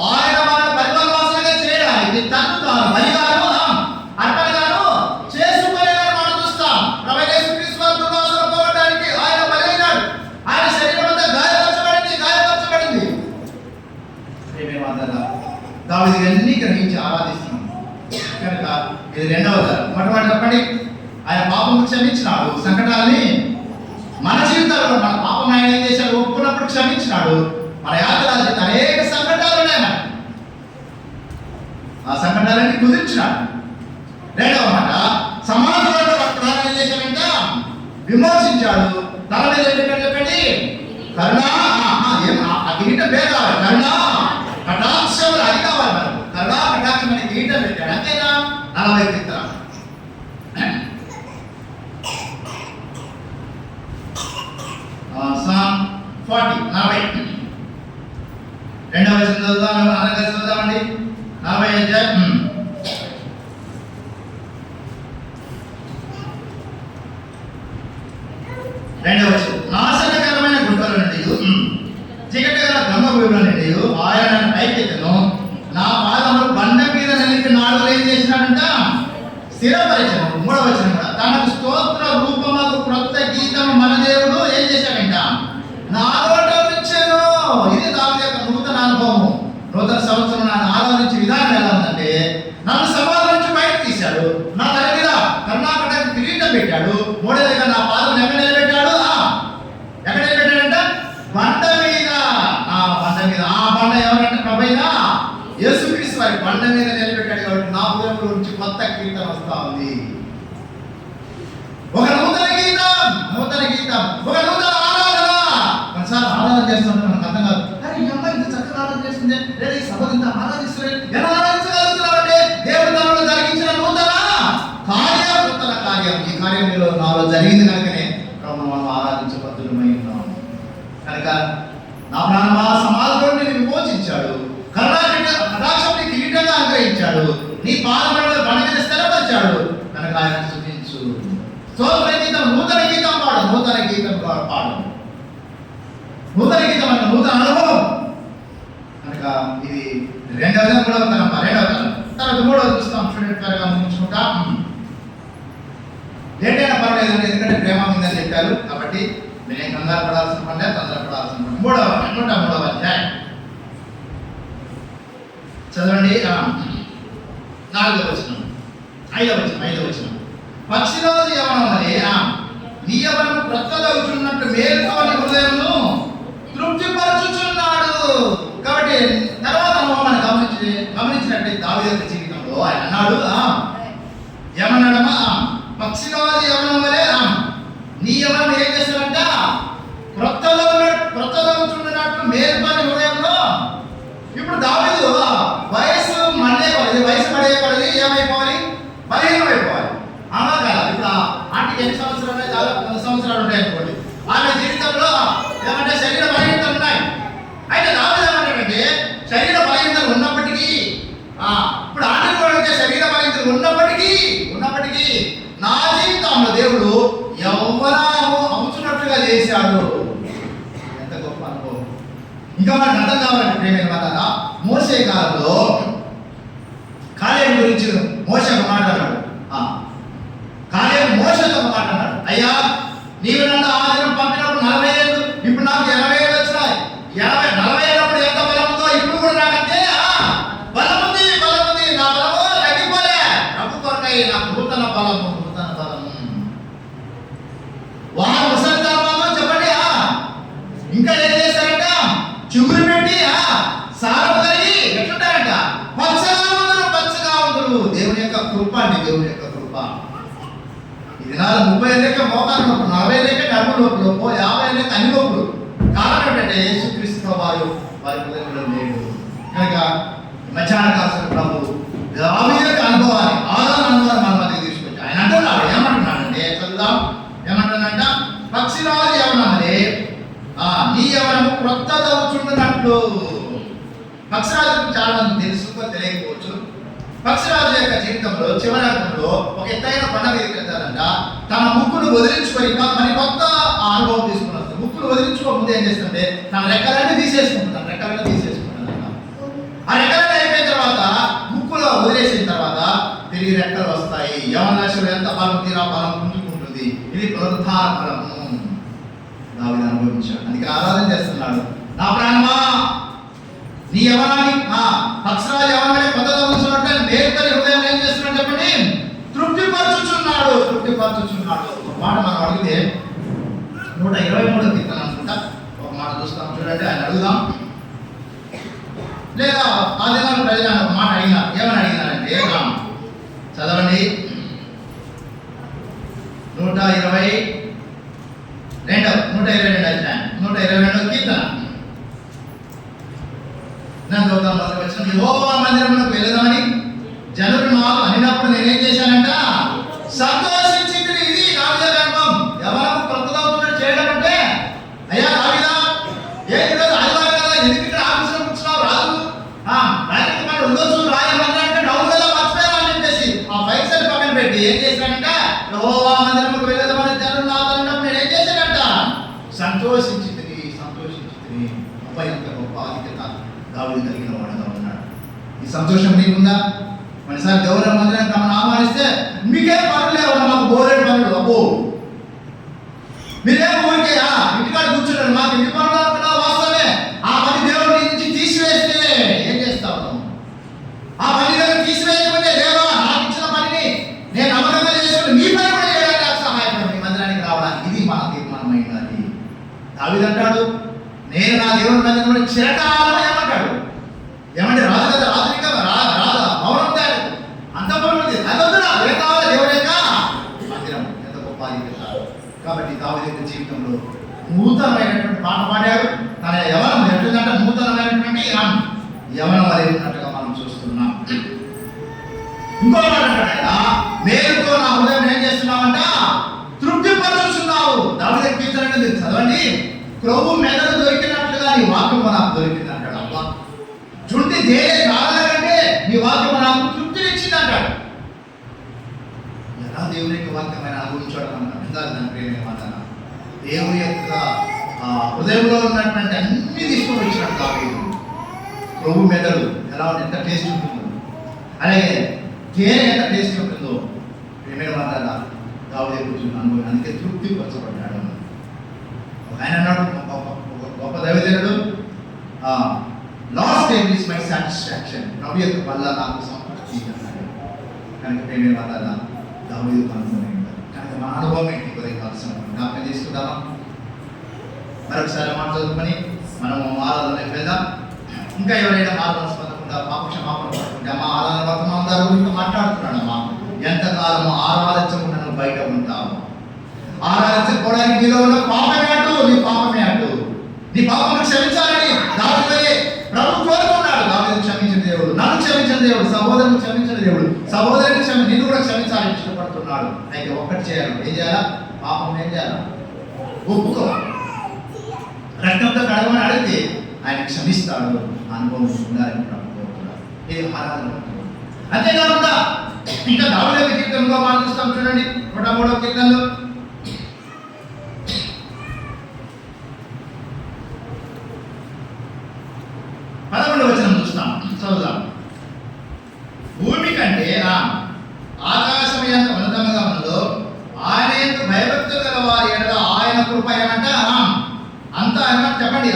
ఆయన మన పరిమళవాసనగా చేయడానికి తను తాను బలిగాను అర్పణగాను చేసుకునేదని మనం చూస్తాం. ప్రభువైన యేసుక్రీస్తు వారు దుర్వాసన పోగొట్టడానికి ఆయన బలైనాడు. ఆయన శరీరం అంతా గాయపరచబడింది. దావీదు ఇవన్నీ గ్రహించి ఆరాధిస్తున్నాం. కనుక ఇది 2వ తరం. మొట్టమొదటి చెప్పండి, ఆయన పాపం క్షమించినాడు. సంకటాలని మన జీవితాల్లో మన పాపం ఆయన ఏం చేశాడు? ఒప్పుకున్నప్పుడు క్షమించినాడు. మన యాత్రల అనేక సంకటాలు ఉన్నాయి. ఆ సంకటాలన్నీ కుదిర్చినాడు. 2వ మాట, సమాధిలో ప్రాణం ఏం చేశాడంట? విమోచించాడు. తల మీద చెప్పండి కరుణా. ఆ కిరీటం పేరు కావాలి, కరుణా కటాక్షములు. అది కావాలి మనకు. కరుణా కటాక్షం అనే కిరీటం పెట్టాడు. అంతేనా? 40 కీర్తన. Psalm 40 40. 2వ వచనం చదువుదామండి. 40 అధ్యాయం 2వ వచనం. నాశనకరమైన గుంటల నుండి, చీకటిగల బ్రహ్మభూముల నుండి ఆయన నన్ను పైకెత్తెను. నా పాదములు బండ మీద నిలిపి నాడు ఏం చేసినాడంట? స్థిరపరిచను. 3వ వచనం కూడా, తనకు స్తోత్ర రూపముకు క్రొత్త గీతము మన దేవుడు ఏం చేశాడంట? నా నోట ఉంచెను. ఇది దావీదు యొక్క నూతన అనుభవము. నూతన సంవత్సరం నన్ను ఆరాధించే విధానం ఎలా ఉందంటే, నన్ను సమాధి నుంచి బయటకు తీశాడు. నా తల మీద కరుణాకటానికి కిరీటం పెట్టాడు. 3వదిగా నా పాదం ఎక్కడ నిలబెట్టాడు? ఎక్కడ నిలబెట్టాడంట? బండ మీద. ఆ బండ ఎవరంటే ప్రభువైన యేసుక్రీస్తు వారి బండ మీద నిలబెట్టాడు. కాబట్టి నా హృదయంలో నుంచి కొత్త కీర్తన వస్తా ఉంది. ఒక నూతన గీతం, ఒక నూతన ఆరాధన. కొన్నిసార్లు ఆరాధన చేస్తుంటే మనకు అర్థం కాదు. అరే ఈ అమ్మాయి ఇంత చక్కగా ఆరాధన చేస్తుంది, లేదా ఈ సభ ఇంత ఆరాధిస్తున్నారు ఎలా ఆరాధించగలుగుతున్నామంటే దేవుడు తనలో జరిగించిన నూతన కార్యం. ఈ కార్యం నాలో జరిగింది కనుకనే ప్రభువును మనం ఆరాధించబద్దులమై ఉన్నాం. కనుక నా ప్రాణమా సమాధిలో నిన్ను విమోచించాడు, కటాక్షం కిరీటంగా అనుగ్రహించాడు, నీ పాదములను బండి మీద స్థిరపరిచాడు కనుక ఆయన స్తుతించు. స్తోత్ర గీతం, నూతన గీతం పాడు, నూతన గీతం పాడు. నూతన గీతం అంటే నూతన అనుభవం కనుక ఇది రెండవ తరం. తర్వాత మూడవది చూస్తాం. చూడండి, త్వరగా ముగించుకుంటా. లేట్ అయినా పర్వాలేదు, ఎందుకంటే ప్రేమ ఉందని చెప్పారు కాబట్టి నేను కంగారు పడాల్సిన పని లేదు, తొందరపడాల్సిన పని. 103వ అధ్యాయం చదవండి. 4వ వచనం, 5వ వచనం. పక్షిరాజు యవనం వలె నీ యవనం క్రొత్తదగుచున్నట్టు మేలుకోని హృదయమును తృప్తిపరచుచున్నాడు. కాబట్టి తర్వాత మనం గమనించినట్టు దావీదు యొక్క జీవితంలో ఆయన అన్నాడు, ఏమన్నాడమ్మా? పక్షిరాజు యవనం వలె నీ యవనం ఏం చేస్తాడంట? క్రొత్తదగుచున్నట్టు మేలుకోని హృదయంలో. ఇప్పుడు దావీదు వయసు పడే పడది ఏమైపోవాలి? బలహీనమైపోవాలి. అలా కాదు. ఇప్పుడు ఆంటీకి ఎన్ని సంవత్సరాలు? దాదాపు 10 సంవత్సరాలు ఉంటాయి అనుకోండి. ఆమె జీవితంలో ఏమంటే శరీర బలహీనతలు ఉన్నాయి. అయితే దావీదు ఏమంటాడంటే శరీర బలహీనతలు ఉన్నప్పటికీ, ఇప్పుడు ఆంటీ కూడా శరీర బలహీనతలు ఉన్నప్పటికీ నా జీవితంలో దేవుడు యవ్వనము అవుతున్నట్లుగా చేశాడు. ఎంత గొప్ప అనుభవం! ఇంకా మనకు అర్థం కావాలంటే ప్రేమైన వాళ్ళ మోసే కాలంలో కాలేబు గురించి మోసే ఒక మాట అన్నాడు. కాలేబు మోసేతో ఒక మాట అన్నాడు, అయ్యా నీవు నన్ను ఆ దినం పంపినప్పుడు 40 ఏళ్ళు, ఇప్పుడు నాకు 80 ఏళ్ళు వచ్చినాయి. 40 ఏళ్ళప్పుడు ఎంత బలం ఉందో ఇప్పుడు కూడా నాకంటే బలం ఉంది. నా బలము తగ్గిపోలే. ప్రభు కొరకై నాకు నూతన బలము. వారు ముసలితనమో చెప్పండి, ఇంకా ఏం చేస్తారంట? చిగురు పెట్టి సారము కలిగి ఎట్లుంటారంట? పచ్చగా ఉందరు. దేవుని యొక్క కృప అండి, దేవుని యొక్క కృప. ఈ దినాలు 30 ఏళ్ళకే మోకాలు నొప్పులు, 40 ఏళ్ళకే నడుము నొప్పులు, 50 ఏళ్ళకే అన్ని నొప్పులు. కారణం ఏంటంటే యేసుక్రీస్తు వారి హృదయంలో లేడు. కనుక మధ్యాహ్న కాల్సిన ప్రభు దావీదు యొక్క అనుభవాన్ని, ఆదాము అనుభవాన్ని మన మధ్యకి తీసుకొచ్చి ఆయన అంటున్నాడు. ఏమంటున్నాడంటే చదువుదాం. ఏమంటున్నాడంట? పక్షిరాజు యవనమలే నీ యవనము క్రొత్తదగుచున్నట్లు. పక్షిరాజు చాలా మంది తెలుసు, తెలియకపోవచ్చు. పక్షిరాజు యొక్క జీవితంలో చివరాంతంలో ఒక ఎత్తైన కొండ మీదకి వెళ్తారంట. తన ముక్కును వదిలించుకొని మరి కొత్త అనుభవం తీసుకుని వస్తుంది. ముక్కును వదిలించుకోకముందు ఏం చేస్తుంటే తన రెక్కలన్నీ తీసేసుకుంటాడు. ఆ రెక్కలన్నీ అయిపోయిన తర్వాత ముక్కులో వదిలేసిన తర్వాత తిరిగి రెక్కలు వస్తాయి. యవనదశలో ఎంత బలం తీరా బలం పుంజుకుంటుంది. ఇది పునరుద్ధాన ఫలము. దావీదు అనుభవించాడు. అందుకే ఆరాధన చేస్తున్నాడు. నా ప్రాణమా నీ యవనాన్ని పక్షరాజు యవనమే కొత్తదగుచున్నట్టు మేలుకొని హృదయం ఏం చేస్తున్నాడు చెప్పండి? తృప్తిపరచుచున్నాడు. ఒక మాట మనం అడిగితే 123వ కీర్తన అనుకుంటా ఒక మాట చూస్తాం. చూడండి, ఆయన అడుగుదాం. లేదా ఆ దినాలు ప్రజలు ఒక మాట అడిగినారు. ఏమని అడిగినారంటే చదవండి. 122వ అధ్యాయం 122వ కీర్తన. యెహోవా మందిరమునకు వెళదామని జనులు నాకు అనినప్పుడు నేనేం చేశానంట? సంతోషించింది. ఇది దావీదు అనుభవం. ఎవరికి క్రొత్తదవుతున్నట్టు చేయడం అంటే, అయ్యా దావీదా, ఈరోజు ఆదివారం కదా, ఎందుకు ఇక్కడ ఆఫీసులో కూర్చున్నావు? రాజు రాజకీయ పని ఉండొచ్చు, రాయమంటే డౌన్ కదా మర్చిపోయావు అని చెప్పేసి ఆ పైసలు పక్కన పెట్టి ఏం చేశానంట? యెహోవా మందిరమునకు వెళదామని జనులు నాకు అనినప్పుడు నేనేం చేశానంట? సంతోషించింది. అబ్బాయి ఎంత గొప్ప ఆధిక్యత దావీదు కలిగిన వాడుగా ఉన్నాడు. ఈ సంతోషం నీకుందా? కొన్నిసార్లు గౌరవ మందిరానికి మనం ఆహ్వానిస్తే మీకేం పనులు లేవు, మాకు బోరెడు పనులు. అబ్బో మీరేం ఊరికే ఇంటికాడ కూర్చున్నారు, మాకు ఎన్ని పనులు అనుకున్నా వాస్తవమే. ఆ పని దేవుడి నుంచి తీసివేస్తే ఏం చేస్తావు? ఆ పని దేవుడు తీసివేయకపోతే దేవా నాకు ఇచ్చిన పనిని నేను నమ్మకంగా చేసుకుని మీ పని కూడా చేయడానికి సహాయపడి మీ మందిరానికి రావడానికి. ఇది మన తీర్మానమైనది. దావీదు అంటాడు, నేను నా దేవుని మందిరంలో చిరకాలం ఏమంటాడు? ఏమంటే రాజు కదా, ఆధునిక భవనం తయారు అంత బాగుంది. అదొద్దు నాకు ఏం కావాలి? దేవుడి యొక్క మందిరం. ఎంత గొప్ప ఆధిక్యత. కాబట్టి దావీదు యొక్క జీవితంలో నూతనమైనటువంటి పాట పాడాడు. తన యవనం ఎట్లుందంటే నూతనమైనటువంటి యవనం అనేది ఉన్నట్టుగా మనం చూస్తున్నాం. ఇంకో మాట అంటాడు, మేలుతో నా హృదయం ఏం చేస్తున్నావంట, తృప్తిపరుచున్నావు. దావీదు కీర్తన చదవండి. క్రొవ్వు మెదడు దొరికినట్లుగా నీ వాక్యం నాకు దొరికింది అంటాడు. అబ్బా, చుంటి దేహ కావాలంటే నీ వాక్యం నాకు తృప్తినిచ్చింది అంటాడు. ఎలా దేవుని యొక్క వాక్యమైన అనుభవించడం మనకు అర్థం కాదు. దాని ప్రేమ మాట దేవుని యొక్క హృదయంలో ఉన్నటువంటి అన్ని తీసుకొని వచ్చినట్టు దావీదు. క్రొవ్వు మెదడు ఎలా ఎంత టేస్ట్ ఉంటుందో, అలాగే తేనె ఎంత టేస్ట్ ఉంటుందో ప్రేమ మాట దావీదు కూర్చుని అనుభవం. అందుకే తృప్తి పరచబడ్డాడు. ఆయన అన్నాడు, గొప్ప దైవజనుడు, last time is my satisfaction, ప్రభు యొక్క వల్ల నాకు సంతృప్తి అన్నాడు. కనుక ప్రేమ మాట దావీదు అనుభవం. కనుక మన అనుభవం ఏంటి కొద్దిగా అవసరం జ్ఞాపకం చేసుకుందామా? మరొకసారి మాట చదువుకొని మనము ఆరాధనలోకి వెళ్దాం. ఇంకా ఎవరైనా ఆరాధన పొందకుండా పాప క్షమాపణ పడుకుంటే అమ్మా ఆరాధన పడుతున్నా అందరూ ఇంకా మాట్లాడుతున్నాడమ్మా, ఎంతకాలము ఆరాధించకుండా నువ్వు బయట ఉంటావు. ఆరాధించకపోవడానికి నీలో ఉన్న పాపమే అడ్డు, నీ పాపమే అడ్డు. నీ పాపను క్షమించాలని దావీదు ప్రభు కోరుకున్నాడు. దావీదు క్షమించిన దేవుడు, నన్ను క్షమించిన దేవుడు, సహోదరుని క్షమించిన దేవుడు, సహోదరుని నిన్ను కూడా క్షమించాలని ఇష్టపడుతున్నాడు. అయితే ఒక్కటి చేయాలి. ఏం చేయాలా? పాపం ఏం చేయాలా? ఒప్పుకోవాలి. రక్తంతో కడగమని అడిగితే ఆయన క్షమిస్తాడు. అనుభవం ఉండాలని ప్రభు కోరుతున్నాడు. ఇది ఆరాధన. అంతేకాకుండా ఇంకా దావీదు కీర్తనలో మనం చూస్తాం చూడండి. 103వ కీర్తనలో 11వ వచనం చూస్తాం, చదువుదాం. భూమి కంటే ఆకాశం ఎంత ఉన్నతముగా ఉన్నదో ఆయన యందు భయభక్తులు గల వారి ఎడల ఆయన కృప ఏమంట అంత ఏమంట చెప్పండి,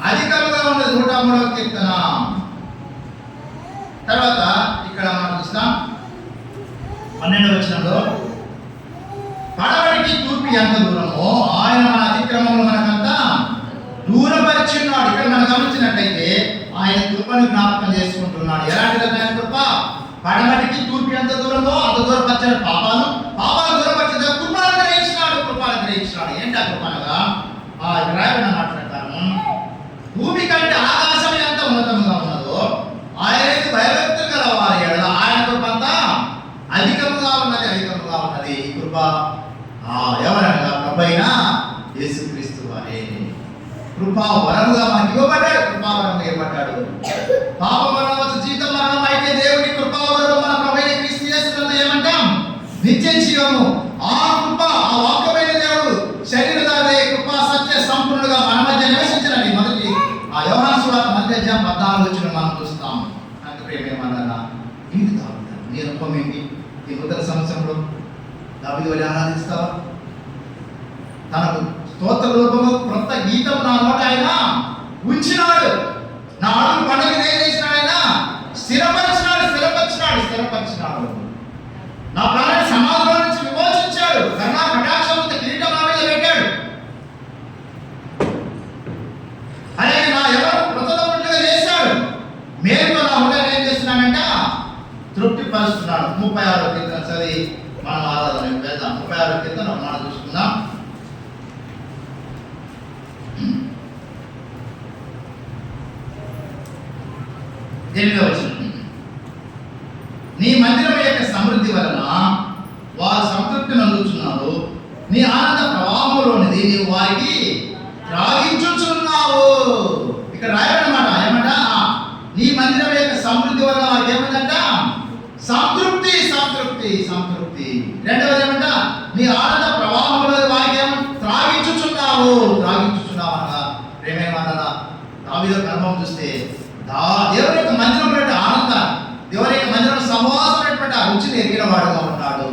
అధికముగా ఉన్నది. 103వ కీర్తన తర్వాత ఇక్కడ మనం చూస్తాం 12వ వచనంలో, పడవడికి తూర్పు ఎంత దూరమో ఆయన మన అతిక్రమములు మనకంతా దూరపరిచున్నాడు. ఇక్కడ మనం గమనించినట్లయితే ఆయన కృపను జ్ఞాపకం చేసుకుంటున్నాడు. ఎలాంటిది ఆయన కృప? పడమటికి తూర్పు ఎంత దూరమో అంత దూరపరిచాడు. పాపాలు దూరపరిచిన కృపను గ్రహించినాడు. కృపను గ్రహించినాడు. ఏంటి ఆ కృపనగా? రాయబడిన మాట ప్రకారం భూమి కంటే ఆకాశం ఎంత ఉన్నతంగా ఉన్నదో ఆయన భయభక్తులు గల వారి ఎడల ఆయన కృప అంతా అధికముగా ఉన్నది. ఈ కృప ఎవరనగా ప్రభువైన యేసుక్రీస్తు వారే. కృపా వరముగా మనకి ఇవ్వబడ్డాడు. కృపావరంగా ఇవ్వబడ్డాడు. పాప మరణం వచ్చి జీవితం మరణం అయితే దేవుని కృపావరం మన ప్రభువైన క్రీస్తు యేసునందు ఏమంటాం? నిత్య జీవము. ఆ కృప, ఆ వాక్యమైన దేవుడు శరీరధారి కృపా సత్య సంపూర్ణుడుగా మన మధ్య నివసించినది. మొదటి యోహాను సువార్త 14 మనం చూస్తాం. నాకు ప్రియమైన ఇది దావీదు. నీ అనుభవం ఏంటి? ఈ నూతన సంవత్సరంలో దావీదు వలె ఆరాధిస్తావా? తనకు స్తోత్ర రూపము క్రొత్త గీతం నా నోట ఆయన ఉంచినాడు. నా అడుగు పండుగ ఏం చేసినాడు? ఆయన స్థిరపరిచినాడు. నా ప్రాణాన్ని సమాధిలో నుంచి విమోచించాడు. కరుణా కటాక్షంతో కిరీటం నా మీద పెట్టాడు. అలాగే నా ఎవరు కృతజ్ఞతగా చేశాడు. మేలుతో నా హృదయం ఏం చేస్తున్నాడంట? తృప్తి పరుస్తున్నాడు. 36వ కీర్తన చదివి మనం ఆరాధన వెళ్దాం. 36వ కీర్తన మనం చూసుకుందాం. 8వ వచనం, నీ మందిరం యొక్క సమృద్ధి వలన వారు సంతృప్తి నందుచున్నారు. నీ ఆనంద ప్రవాహంలోనిది నీవు వారికి త్రాగించుచున్నావు. ఇక్కడ రాయబడిన మాట ఏమంట? నీ మందిరం యొక్క సమృద్ధి వలన వారికి ఏమంట? సంతృప్తి. రెండవది ఏమంట? నీ ఆనంద ప్రవాహంలో వారికి ఏమంట? త్రాగించుచున్నావు అనగా ప్రేమే మాట. దావీదు అనుభవం చూస్తే దేవుని యొక్క మందిరం ఆనందం, దేవుని యొక్క మందిరం సమాసమైనటువంటి ఆ రుచిని ఎరిగిన వాడుగా ఉన్నాడు.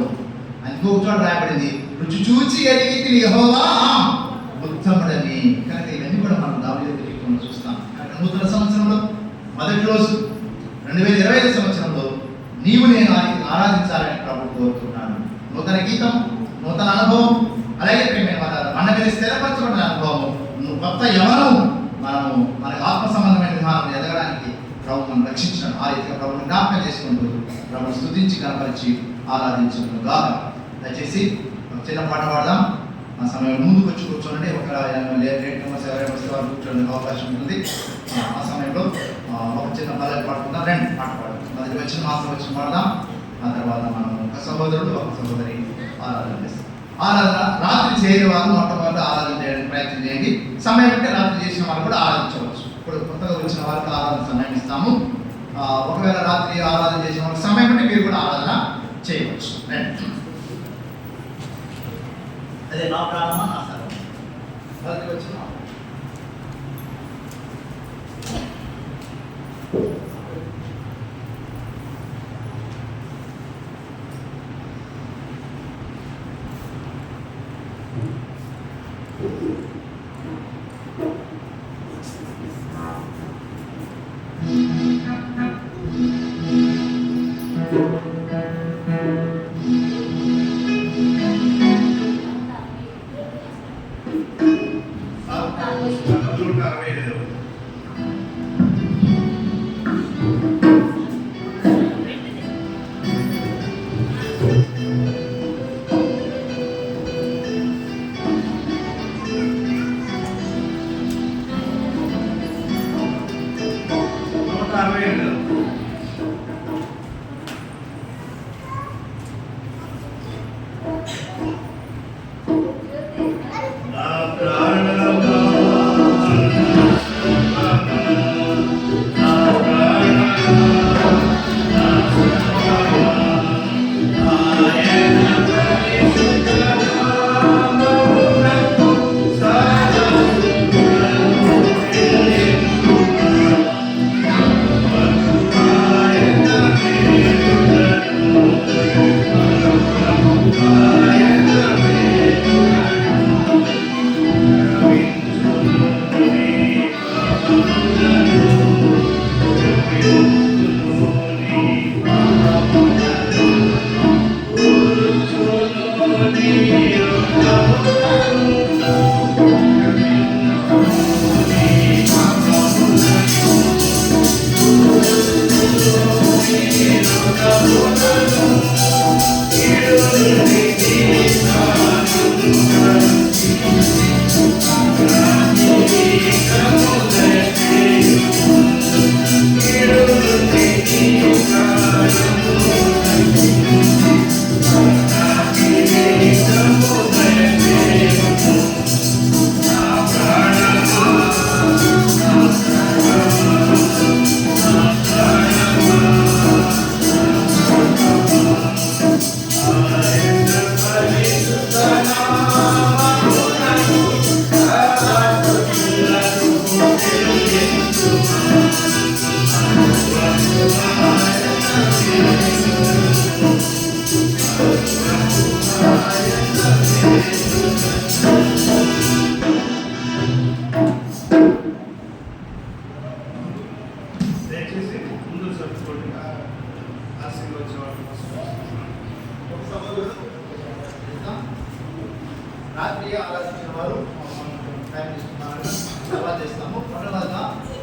అందుకు ఒక చోట రాయబడింది, రుచి చూచి ఎరిగి యెహోవా ఉత్తముడని. కనుక ఇవన్నీ కూడా మనం దావీదు జీవితంలో చూస్తాం. కనుక నూతన సంవత్సరంలో మొదటి రోజు 2025 సంవత్సరంలో నీవు నేను ఆరాధించాలని ప్రభు కోరుతున్నాను. నూతన గీతం, నూతన అనుభవం, అలాగే మన మీద స్థిరపరచబడిన అనుభవం, కొత్త యవనం, మనము మనకు ఆత్మ సంబంధమైన విధానం ఎదగడానికి ప్రభు మనం రక్షించడం. ఆ రీతిగా ప్రభుని జ్ఞాపకం చేసుకుంటూ ప్రభుని స్తుతించి కనపరిచి ఆరాధించడం కాక. దయచేసి చిన్న పాట పాడదాం. ఆ సమయంలో ముందుకు వచ్చి కూర్చోండి. ఒక లేట్ నెంబర్స్ ఎవరైనా వస్తే వాళ్ళు కూర్చోడానికి అవకాశం ఉంటుంది. ఆ సమయంలో ఒక చిన్న పదాలు పాడుకుందాం. రెండు పాట పాడదాం. మొదటి వచ్చిన మాత్రం వచ్చి పాడదాం. ఆ తర్వాత మనం ఒక సహోదరుడు ఒక సహోదరి ఆరాధన చేస్తాం. ఆరాధన రాత్రి చేయని వారు మొట్టమొదటి ఆరాధన చేయడానికి ప్రయత్నం చేయండి. సమయం అంటే రాత్రి చేసిన వారు కూడా ఆరాధించవచ్చు. ఇప్పుడు కొత్తగా వచ్చిన వారికి ఆరాధన సమయం ఇస్తాము. ఒకవేళ రాత్రి ఆరాధన చేసిన వారికి సమయం అంటే మీరు కూడా ఆరాధన చేయవచ్చు. అదే నా ప్రారంభం నా సర్వం రాత్రి వచ్చిన రాత్రి ఆలోచించిన వారు టైం తీసుకున్నారు తర్వాత చేస్తాము. మొట్టమొదటిగా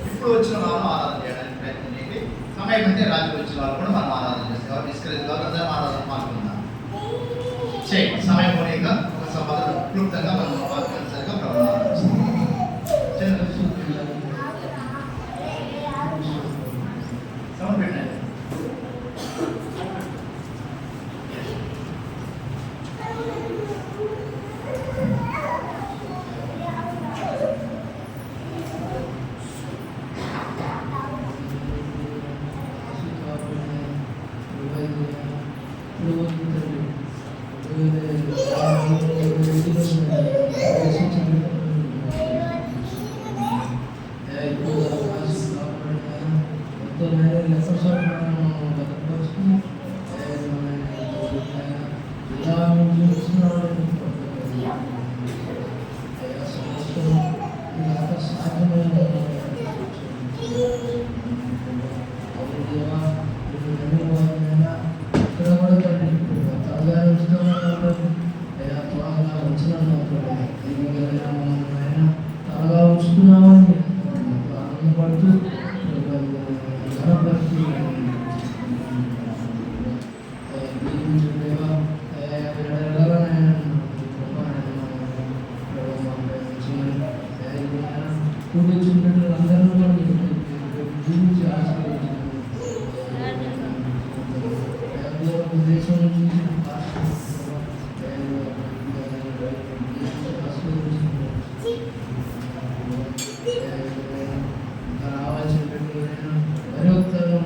ఇప్పుడు వచ్చిన వారు ఆరాధన చేయడానికి ప్రయత్నం చేయండి. సమయం అంటే రాత్రి వచ్చిన వాళ్ళు కూడా మనం ఆరాధన చేస్తాం. తీసుకెళ్ళి అందరం ఆరాధన పాల్గొందాం. చేయండి. సమయం పోనీక ఒక సభలో క్లుప్తంగా మనం వాక్యానుసారిగా ప్రమాణం చేస్తాం. సౌండ్ పెట్టండి. ఇక్కడ కూడా దేశం నుంచి రావాల్సినటువంటి మరొకతరం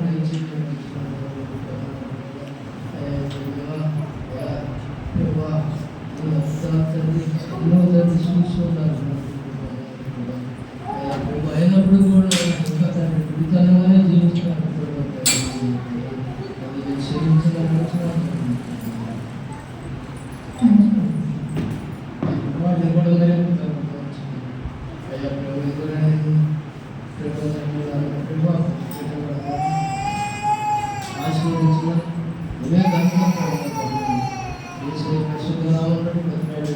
చూస్తున్నారు అయినప్పుడు కూడా ఇంకా తన గుడితనంగానే జీవిస్తున్నారు. వాళ్ళు ఇవ్వడం అయ్యా ఆశీర్వదించిన ఇవే ధన్యం పరిశుద్ధరావులను బతికాడు.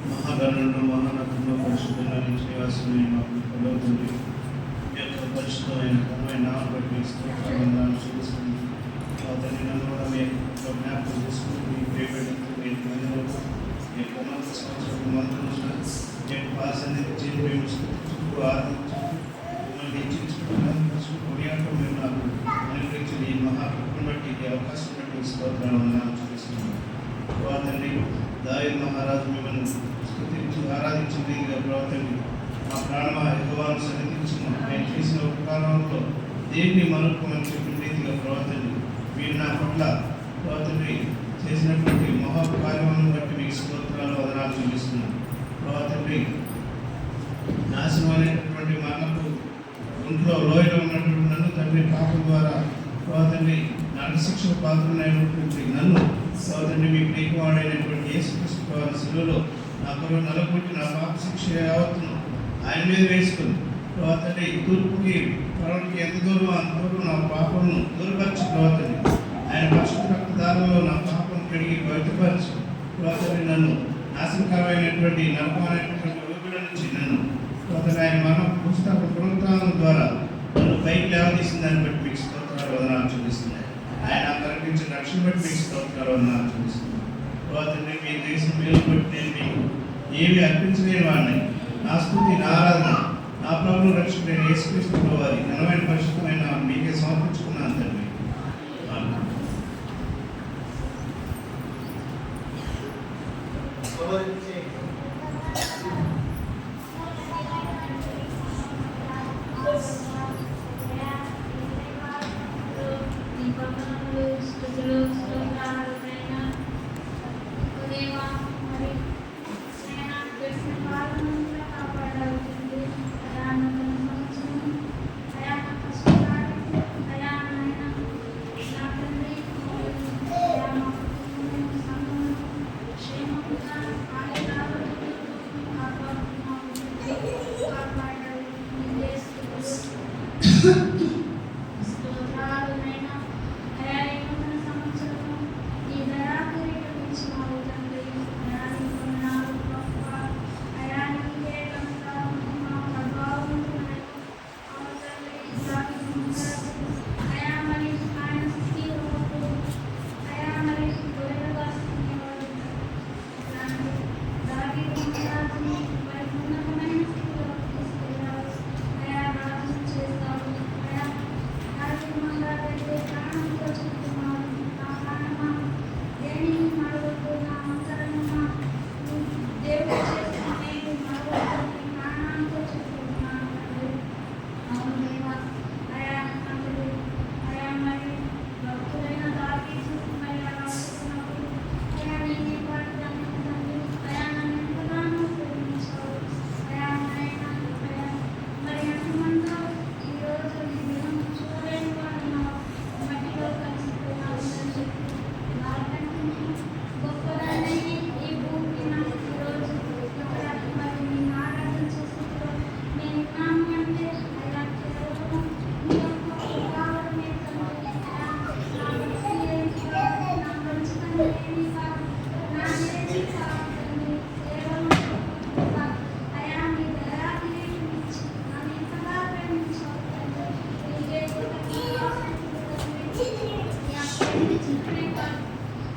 మహాగణుడు మహానటుడు పరిశుద్ధులని శ్రీవాసుని మాకు కలవుతుంది. ఈ యొక్క పరిశుద్ధమైన ఘనమైన బట్టి స్తోత్రాలను చూస్తుంది. అతన్ని నన్ను కూడా మీ యొక్క జ్ఞాపకం చేసుకుని మీ ప్రేమతో మీ మందిలో మీ యొక్క ఉన్నత సంవత్సరం మంత్రులు మీ యొక్క పాసన్నిధి మేము స్థుతించుకు ఆరాధించు మిమ్మల్ని హెచ్చించుకుంటూ కొనియాటం మేము నాకు అనుగ్రహించిన ఈ మహాకృపను బట్టి ఈ అవకాశం బట్టి స్తోత్రాలను చూస్తున్నాను. అతన్ని దావీదు మహారాజు మిమ్మల్ని స్తుతించి ఆరాధించిన రీతిగా ప్రవర్తండి. మా ప్రాణమా యెహోవాను సన్నిధించిన నేను చేసిన ఉపకారంలో దేన్ని మనుకోమని చెప్పిన రీతిగా ప్రవర్తండి. మీరు నా పట్ల ప్రవర్తండి చేసినటువంటి మహోపకార్యములను బట్టి మీకు స్తోత్రాలు వదనాలు చూపిస్తున్నాను. ప్రవర్తండి నాశనమైనటువంటి మరణపు ఒంట్లో లోయలో ఉన్నటువంటి నన్ను తండ్రి పాపం ద్వారా ప్రవర్తండి నరశిక్ష పాత్రనైనటువంటి నన్ను సోదరుని మీ ప్రియకుమారుడైనటువంటి యేసుక్రీస్తు వారి శిలువలో నా కొరకు నలగొట్టి నా పాప శిక్ష యావత్తును ఆయన మీద వేసుకుని ప్రవర్తండి తూర్పుకి పడవకి ఎంత దూరం అంత దూరం నా పాపను దూరపరిచి ప్రవర్తండి ఆయన పరిశుద్ధ రక్తదారంలో నా పాపను కడిగి బయటపరిచి ప్రవర్తండి నన్ను నాశనకరమైనటువంటి నరకమైనటువంటి ఊపిరి నుంచి నన్ను ప్రవర్తండి ఆయన మన పుస్తక పునరుత్థానం ద్వారా నన్ను పైకి లేవదీసిన దాన్ని బట్టి మీకు స్తోత్రాలు వదనాలు చూపిస్తున్నాయి. ఆయన ప్రకటించిన రక్షణ బట్టి మీకు స్తోత్రాలు వదనాలు చూపిస్తున్నాను. ప్రవర్తండి మీ దేశం మేలు బట్టి నేను మీకు ఏమి అర్పించలేని వాడిని. నా స్తుతి నా ఆరాధన నా ప్రభువు రక్షకుడైన యేసుక్రీస్తు వారి ఘనమైన పరిశుద్ధమైన మీకే సమర్పించుకున్నాను తండ్రి. స్తోత్రాలనైనా అయా ఈ నూతన సంవత్సరము ఈ దయాకిరీటం ఇచ్చినావు తండ్రి. అయా నీ వందనాలు ప్రభువా. అయా నీకే కనుక మహిమ ప్రభావములున్నాయి. అవును తండ్రి, దావీదు మహారాజు అయా మరి ఆయన స్థితిలోపు అయా మరి గొర్రెలుగా స్థితివాడు తండ్రి. దావీదు మహారాజుని మరి ఉన్నతమైన స్థితిలోకి తీసుకెళ్ళారు. అయా రాజును చేస్తావు. అయా దావీదు మహారాజు అయితే ప్రాణంతో చెప్తున్నాడు, నా ప్రాణమా దేనిని మరవద్దు, నా అంతరంగమా దేవుడు చేసిన మేలు మరవద్దు, నీ ప్రాణంతో చెప్తున్నాను తండ్రి. అవును దేవా. అయా తండ్రి, అయా మరి భక్తులైన దావీదు మరి అలా వస్తున్నప్పుడు అయా నేనే పాడుతాను తండ్రి. అయా నన్ను ఎంతగానో ప్రేమించావు. అయా నాయనా అయా మరి ఎంతమందో ఈరోజు నీ దినం చూడలేని వారు మట్టిలో కలిసిపోయినారు తండ్రి. నాకంటే గొప్పదాన్ని ఈ భూమి నాకు ఈరోజు ఇక్కడ మరి నేను ఆరాధన చేసేందులో నేను ఉన్నాను అంటే అయా కేవలం నీ యొక్క ప్రభావమే తండ్రి. అయా నా భక్తి ఏమి కాదు, నా మంచితనం ఏమి కాదు, నా ఏది కాదు తండ్రి. కేవలం కృప. అయా నీ దయాకిరీటం ఇచ్చి నన్ను ఇంతగా ప్రేమించావు తండ్రి. నీకే కృతజ్ఞతలు తండ్రి. నీ ఆ ప్రేమించడమే కాదు,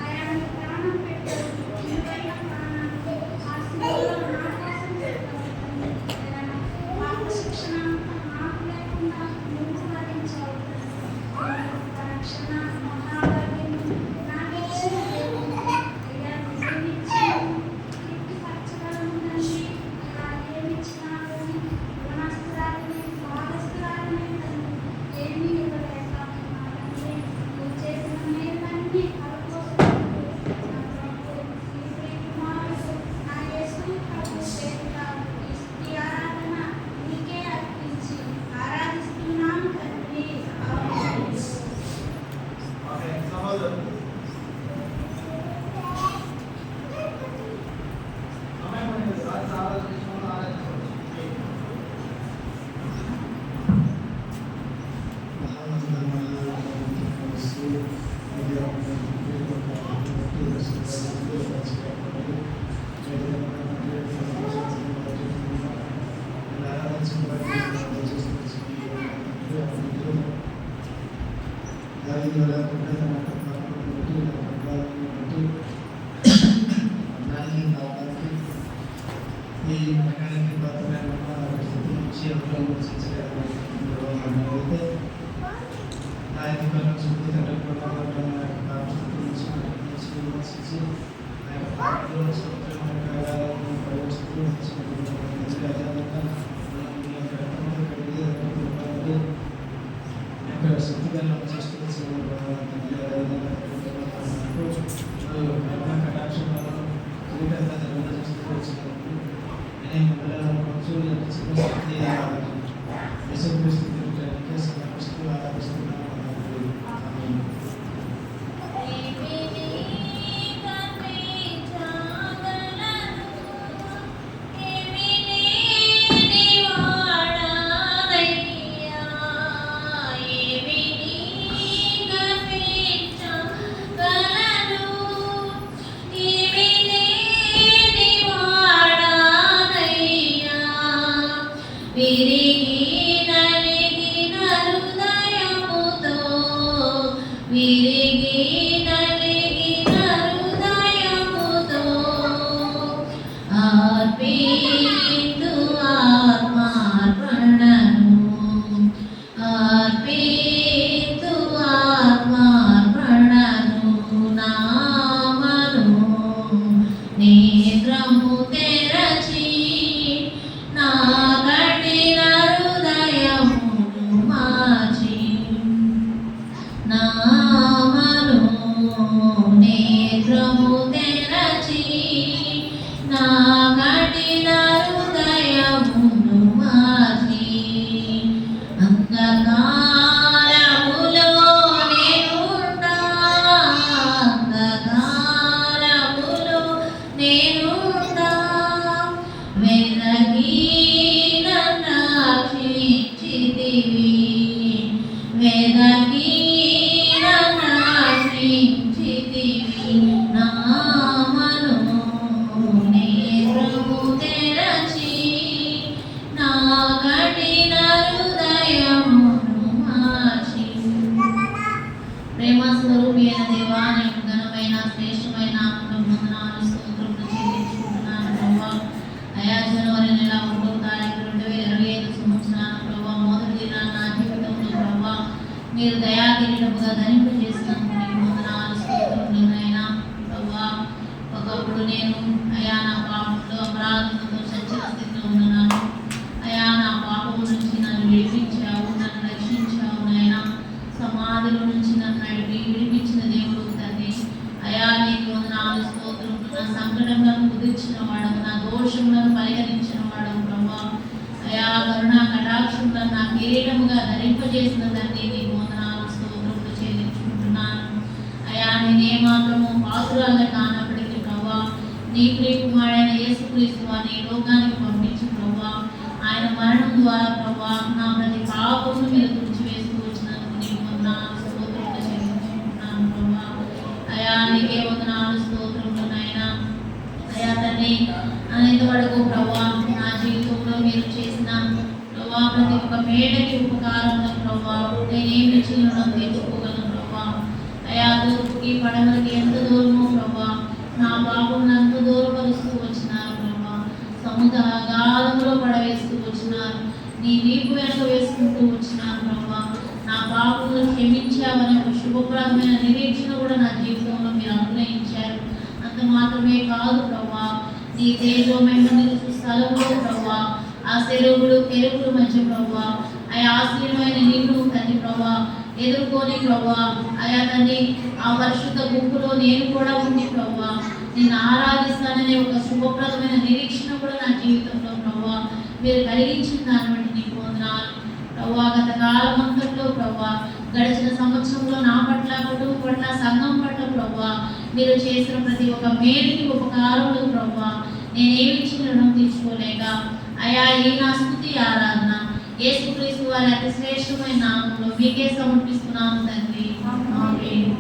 అయా నీ ప్రాణం పెట్టారు, విలువైన ప్రాణాన్ని ఆ శిలువలో నా కోసం పెట్టావు తండ్రి. అయా పాప శిక్షణ అంతా నాకు లేకుండా నువ్వు భరించావు తండ్రి. నీ యొక్క రక్షణ మహాభాగ్యం నాకిచ్చిన దేవుడు. అయ్యా నిజమిచ్చావు, కీర్తిపరచగలను తండ్రి. అయా ఏమిచ్చినా కానీ రుణస్థురాలిని, బాధస్థురాలిని తండ్రి. ఏమీ ఇవ్వలేక నా తండ్రి నువ్వు చేసిన మేలన్నీ కలపోసుకుంటూ నా ప్రభు నీ ప్రియకుమారుడు నా యేసు ప్రభు పేరిట ఈ స్తుతి ఆరాధన నీకే అర్పించి ఆరాధిస్తున్నాను తండ్రి. ఆమేన్. సహోదరు ఈ రకానికి పాత్రమైన స్థితి నుంచి ఆయన శుద్ధి వెదకి నన్ను రక్షించితివి. కిరీటముగా ధరింపజేసిన తండ్రి నీకు వందనాలు స్తోత్రములు చెల్లించుకుంటున్నాను. అయా నేనే మాత్రము పాత్రగా కానప్పటికీ ప్రభా నీ ప్రియకుమారుడైన యేసుక్రీస్తు వారిని ఈ లోకానికి పంపించి ప్రభా ఆయన మరణం ద్వారా ప్రభా నా ప్రతి పాపమును మీరు తుడిచివేస్తూ వచ్చినందుకు నీకు వందనాలు స్తోత్రములు చెల్లించుకుంటున్నాను ప్రభా. అయా నీకే వందనాలు స్తోత్రములు నాయనా. అయా తండ్రి ఇంతవరకు ప్రభా నా జీవితంలో మీరు చేసిన ప్రభా ప్రతి ఒక్క మేడకి ఉపకారంలో ప్రభా నేనేమి చేయడం తెచ్చుకోగలను ప్రభా. అయా తూర్పుకి పడమలకి ఎంత దూరమో ప్రభా నా పాపమును అంత దూరపరుస్తూ వచ్చినారు ప్రభా. సముద్ర గాలంలో పడవేస్తూ వచ్చినారు, నీ వీపు వెనక వేసుకుంటూ వచ్చినారు ప్రభా. నా పాపములు క్షమించావనే ఒక శుభప్రదమైన నిరీక్షణ కూడా నా జీవితంలో మీరు అనుగ్రహించారు. అంత మాత్రమే కాదు ప్రభా, నీ తేజోమహిమ స్థలంలో ప్రభా ఆ సెలవులు తెరువుల మధ్య ప్రభా అయా ఆశ్చర్యమైన నీళ్లు తండ్రి ప్రభా ఎదుర్కొని ప్రభా అయా తండ్రి ఆ పరిశుద్ధ గుంపులో నేను కూడా ఉంది ప్రభా నిన్ను ఆరాధిస్తాననే ఒక శుభప్రదమైన నిరీక్షణ కూడా నా జీవితంలో ప్రభా మీరు కలిగించిన దాన్ని బట్టి నీకు వందనాలు ప్రభా. గత కాలం అంతట్లో ప్రభా గడిచిన సంవత్సరంలో నా పట్ల కుటుంబం పట్ల సంఘం పట్ల ప్రభా మీరు చేసిన ప్రతి ఒక్క మేలుకి ఉపకారములు ప్రభా నేనేమి ఇచ్చిన రుణం తీర్చుకోలేక అయా ఈ నా స్తుతి ఆరాధన యేసుక్రీస్తు వారి అతి శ్రేష్టమైన నామంలో మీకే సమర్పిస్తున్నాము తండ్రి. ఆమేన్.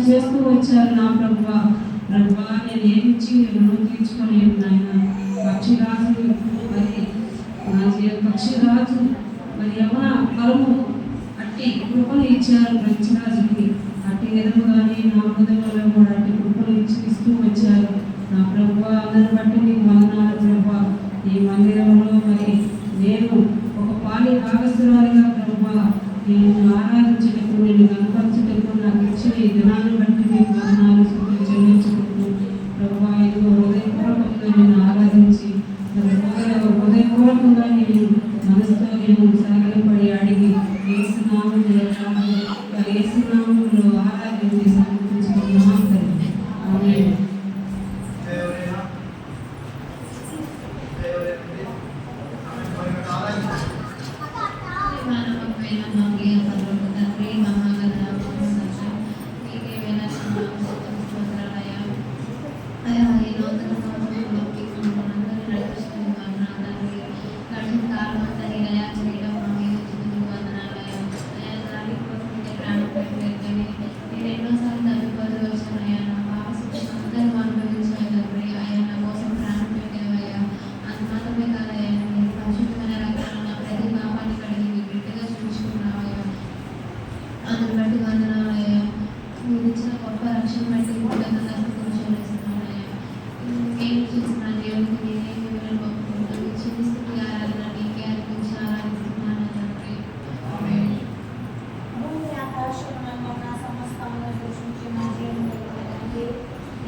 చేస్తూ వచ్చారు నా ప్రభువా. ప్రభువా నేను ఏమిచ్చి రుణం తీర్చుకోలేను నాయన. పక్షిరాజు మరి పక్షిరాజు మరి యవన ఫలము అట్టి కృపను ఇచ్చారు పక్షిరాజుకి. అట్టి విధముగానే నా హృదయంలో కూడా అట్టి కృపను ఇస్తూ వచ్చారు. నా ప్రభువా, అందరిని బట్టి నీకు వందనాలు ప్రభువా. ఈ మందిరంలో మరి నేను ఒక పాలి భాగస్థురాలిగా ప్రభువా నేను ఆరాధించటకు, నేను కనపరచటకు నాకు ఇచ్చిన ఈ దినాన్ని బట్టి మీకు వందనాలు చెల్లించుకుంటూ ప్రభువా, ఇదిగో హృదయపూర్వకంగా నేను ఆరాధించి హృదయపూర్వకంగా నేను మనసుతో నేను సాగలపడి అడిగి యేసునామములో ఆరాధించి సమర్పించుకున్నాను తండ్రి. ఆమేన్.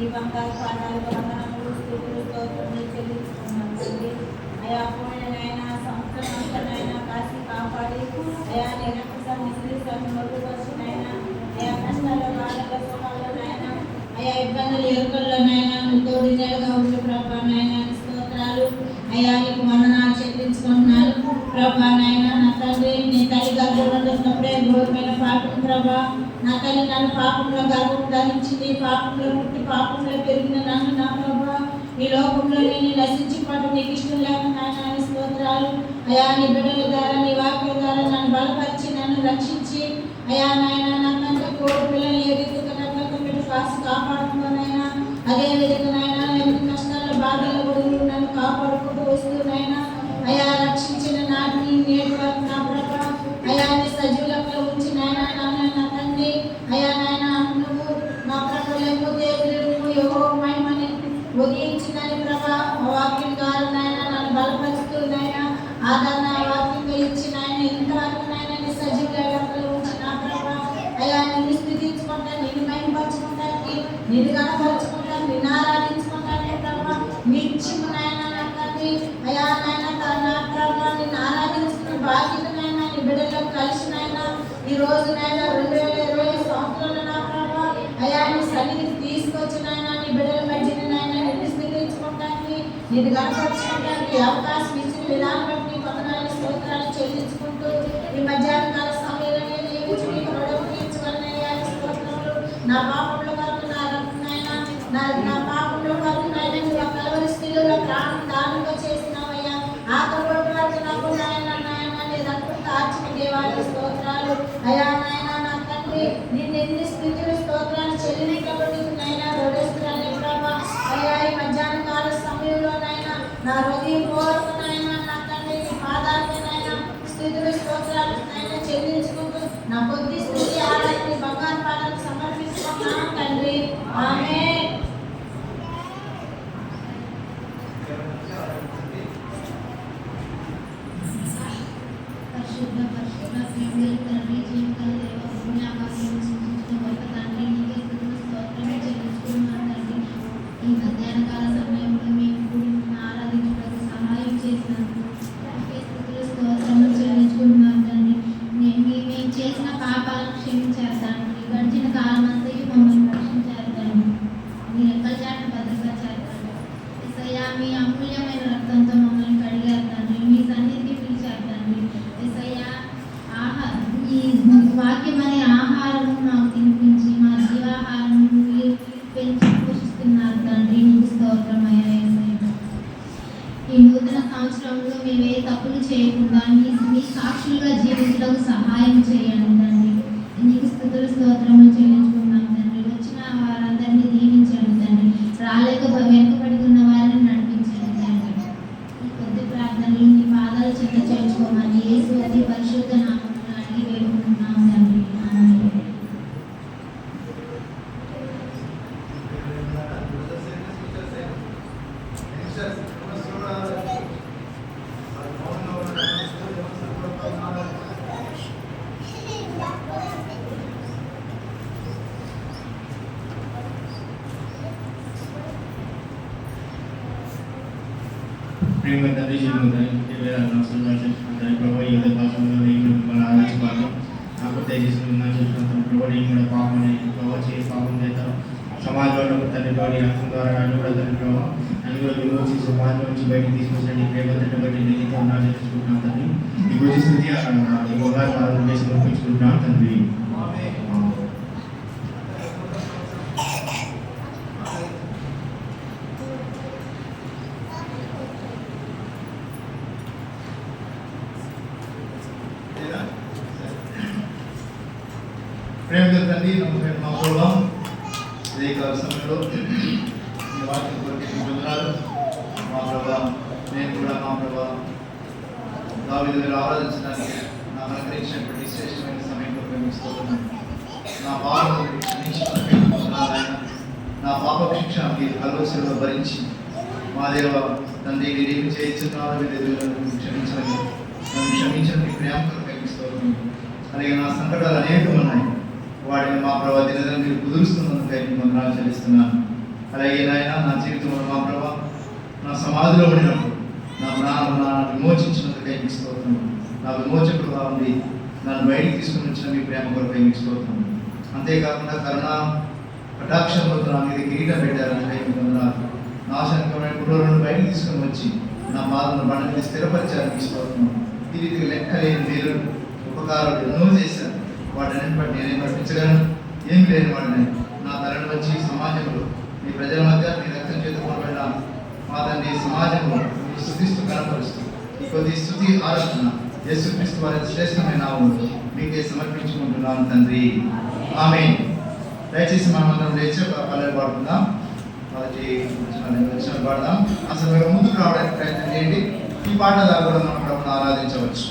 ఈ బంగారు పాదాలు వందనములు స్తుతులు స్తోత్రములు చెల్లించుకున్నాం తండ్రి. అయా పోయినైనా సంవత్సరం అంతనైనా కాసి కాపాడి అయా నిరక్షణ మరుగుపరిచినైనా అయా కష్టాల బాధల సుఖాలనైనా అయా ఇబ్బందులు ఎరుకల్లోనైనా తోడి నెలగా ఉండే ప్రభానైనా స్తోత్రాలు. అయా నీకు వందనాలు చెల్లించుకుంటున్నాను ప్రభానైనా. నా తండ్రి నీ తల్లి గర్భంలో ఉన్నప్పుడే ఘోరమైన పాపం ప్రభా. నా తల్లి నన్ను పాపంలో గర్భం ధరించింది, పాపంలో పుట్టి పాపంలో పెరిగిన నన్ను నా ప్రభా ఈ లోకంలో నేను నశించిపోవడం నీకు ఇష్టం లేక నాయన స్తోత్రాలు. అయా నీ బిడ్డల ద్వారా నీ వాక్యం ద్వారా నన్ను బలపరిచి నన్ను రక్షించి అయా నాయన నా తండ్రి కోడి పిల్లలు ఏ రీతిగా మీరు కాసి కాపాడుకోనైనా అదే విధంగా నాయన నేను కష్టాల బాధలు కూడా నన్ను కాపాడుకుంటూ వస్తున్నాయినా అయా రక్షించిన నాటిని నేటి వరకు నా ప్రభా అయా నీ సజీవులకు ఉంచి నాయన నా తండ్రి అయా నాయన నువ్వు మా ప్రభులకు దేవుడు యెహోవామని ఉదయించిందని ప్రభా వాక్యం ద్వారా నాయన నన్ను బలపరుస్తూ నాయన ఆదరణ వాక్యంగా ఇచ్చి నాయన ఇంతవరకు నాయన నీ సజీవులకు ఉంచి నా ప్రభా అయా నిన్ను స్తుతించుకుంటాను, నిన్ను మహిమపరచుకుంటానికి, నిన్ను కనపరుచుకుంటాను, నిన్ను ఆరాధించుకుంటాను ప్రభా. నిత్యము నాయన నా తండ్రి అయా నాయన నా ప్రభా నిన్ను ఆరాధించుకున్న బాధ్యత నాయన నీ బిడ్డలకు కలిసి నాయన ఈ రోజు నాయన 2020 సంవత్సరంలో నా ప్రభా అయా నీ సన్నిధికి తీసుకొచ్చి నాయన నీ బిడ్డల మధ్యన నాయన నిన్ను స్థితించుకోవడానికి, నిన్ను కనపరుచుకోవడానికి అవకాశం ఇచ్చిన విధానం బట్టి వందనాలు స్తోత్రాలు చెల్లించుకుంటూ ఈ మధ్యాహ్న కాల సమయంలో నేను నీకు రుణం తీర్చుకోవాలనయ్యా స్తోత్రములు. నా పాపంలో వరకు నా రక్తనైనా నా పాపంలో వరకు నాయన నువ్వు కలవరి స్థితిలో ప్రాణం దానంగా చేసినావయ్యా. ఆకలి వరకు నాకు నాయన నాయన నీ రక్తం కార్చిన దేవాలయ స్తోత్రాలు. అయా నాయన నా తండ్రి నిన్ను ఎన్ని స్థితులు స్తోత్రాలు చెల్లించబడి నాయన హృదయస్తురాలే ప్రభా. అయ్యా ఈ మధ్యాహ్న కాల సమయంలో నాయన నా హృదయపూర్వక నాయన నా తండ్రి నీ పాదాలకి నాయన స్థితులు స్తోత్రాలు నాయన చెల్లించుకుంటూ నా కొద్ది స్థితి ఆరాధన బంగారు పాదాలకు సమర్పించుకున్నాను తండ్రి. ఆమేన్. పరిశుద్ధ ప్రేమగల తండ్రి, జీవితాల దేవ, భూమి ఆకాశాలను సృష్టించిన గొప్ప తండ్రి, నీకే స్తుతులు స్తోత్రమే చెల్లించుకున్నాను తండ్రి. ఈ మధ్యాహ్న కాల సమయంలో మేము కూడి ఆరాధించడానికి సహాయం చేసినందుకు నీకే స్తుతులు స్తోత్రములు చెల్లించుకున్నాను తండ్రి. మేము చేసిన పాపాలను క్షమించారు తండ్రి. గడిచిన కాలం అంతకి మమ్మల్ని రక్షించారు తండ్రి. మీ రెక్కల చాటున భద్రపరిచారు తండ్రి. యేసయ్యా మీ అమూల్యమైన రక్తంతో మమ్మల్ని కడిగారు తండ్రి. మీ సన్నిధికి పిలిచారు తండ్రి. యేసయ్యా ఈ వాక్యం అనే ఆహారము మాకు తినిపించి మా జీవాహారం పెంచి పోషిస్తున్నారు తండ్రి. నీకు స్తోత్రమయ్యా యేసయ్యా. ఈ నూతన సంవత్సరంలో మేము ఏ తప్పులు చేయకుండా మీ సాక్షులుగా జీవించడానికి సహాయం చేయండి తండ్రి. నీకు స్తుతులు స్తోత్రములు చెల్లించుకున్నాం తండ్రి. వచ్చిన వారందరినీ దీవించండి తండ్రి. రాలేక ప్రేమ తండ్రి ప్రభావ ఈ పాపంలో నేను మన ఆలోచించాలి నాకు దయచేసి నా చూసుకుంటాను ప్రభావ నేను కూడా పాపం ప్రభావ చేసి పాపం చేస్తాను సమాజంలో తండ్రి ప్రభావ రక్తం ద్వారా నన్ను కూడా తండ్రి ప్రభావ నన్ను కూడా విమోచి సమాజం నుంచి బయటకు తీసుకొచ్చిన ప్రేమ తండ్రి బట్టి నేను నా చేసుకుంటున్నాను తండ్రి ఈ గురించి స్థితి ఉదాహరణ చేసి పంపించుకుంటున్నాను తండ్రి. ప్రేమ తండ్రి మా ప్రభావ ఈ కాల సమయంలో ఈ వాక్యం కొరకు పొందనాలు మా ప్రభావ నేను కూడా మా ప్రభావ దావీదు గారు ఆరాధించడానికి నాకు అనుగ్రహించినటువంటి శ్రేష్టమైన సమయం ఉపయోగిస్తున్నాను. నా పాపం క్షమించిన నా పాప శిక్ష మీరు కల్వశిలో భరించి మా దేవ తండ్రి మీరేమి చేయించున్నారో మీరు క్షమించమని నన్ను క్షమించిన మీ ప్రేమతో ఉపయోగిస్తున్నాను. అలాగే నా సంకటాలు అనేకం ఉన్నాయి, వాటిని మా ప్రభావ దినదిన మీరు కుదురుస్తున్నందుకై మీకు వందనాలు చెల్లిస్తున్నాను. అలాగే నాయన నా జీవితంలో మా ప్రభావ నా సమాధిలో పడినప్పుడు నా ప్రాణం నా విమోచించినందుకై మీకు స్తోత్రము. నా విమోచకుడుగా ఉండి నన్ను బయటికి తీసుకుని వచ్చిన మీ ప్రేమ కొరకై మీకు స్తోత్రము. అంతేకాకుండా కరుణా కటాక్షంలో నా మీద కిరీటం పెట్టారని మీకు వందనాలు. నాశనకమైన కుటుంబాలను బయటకు తీసుకుని వచ్చి నా పాదను బండ మీద స్థిరపరిచారని మీకు స్తోత్రము. ఈ రీతిగా లెక్కలేని మీరు ఉపకారాలు ఎన్నో చేశారు, వాటిని బట్టి నేనేం పట్టించగలను? ఏమి లేని వాడిని నా తలను వచ్చి సమాజంలో మీ ప్రజల మధ్య మీ రక్తం చేత కొనబడిన మా తండ్రి సమాజంలో మీరు స్థుతిస్తూ కనపరుస్తూ ఈ కొద్ది స్థుతి ఆరాధన యేసుక్రీస్తు వారి శ్రేష్టమైన నామములో మీకే సమర్పించుకుంటున్నాను తండ్రి. ఆమేన్. దయచేసి మనమందరం లేచి పల్లెలు పాడుకుందాం, వాళ్ళకి వచ్చిన పాడదాం. అసలు మీరు ముందుకు రావడానికి ప్రయత్నం చేయండి. ఈ పాట ద్వారా కూడా మనం ప్రభువును ఆరాధించవచ్చు.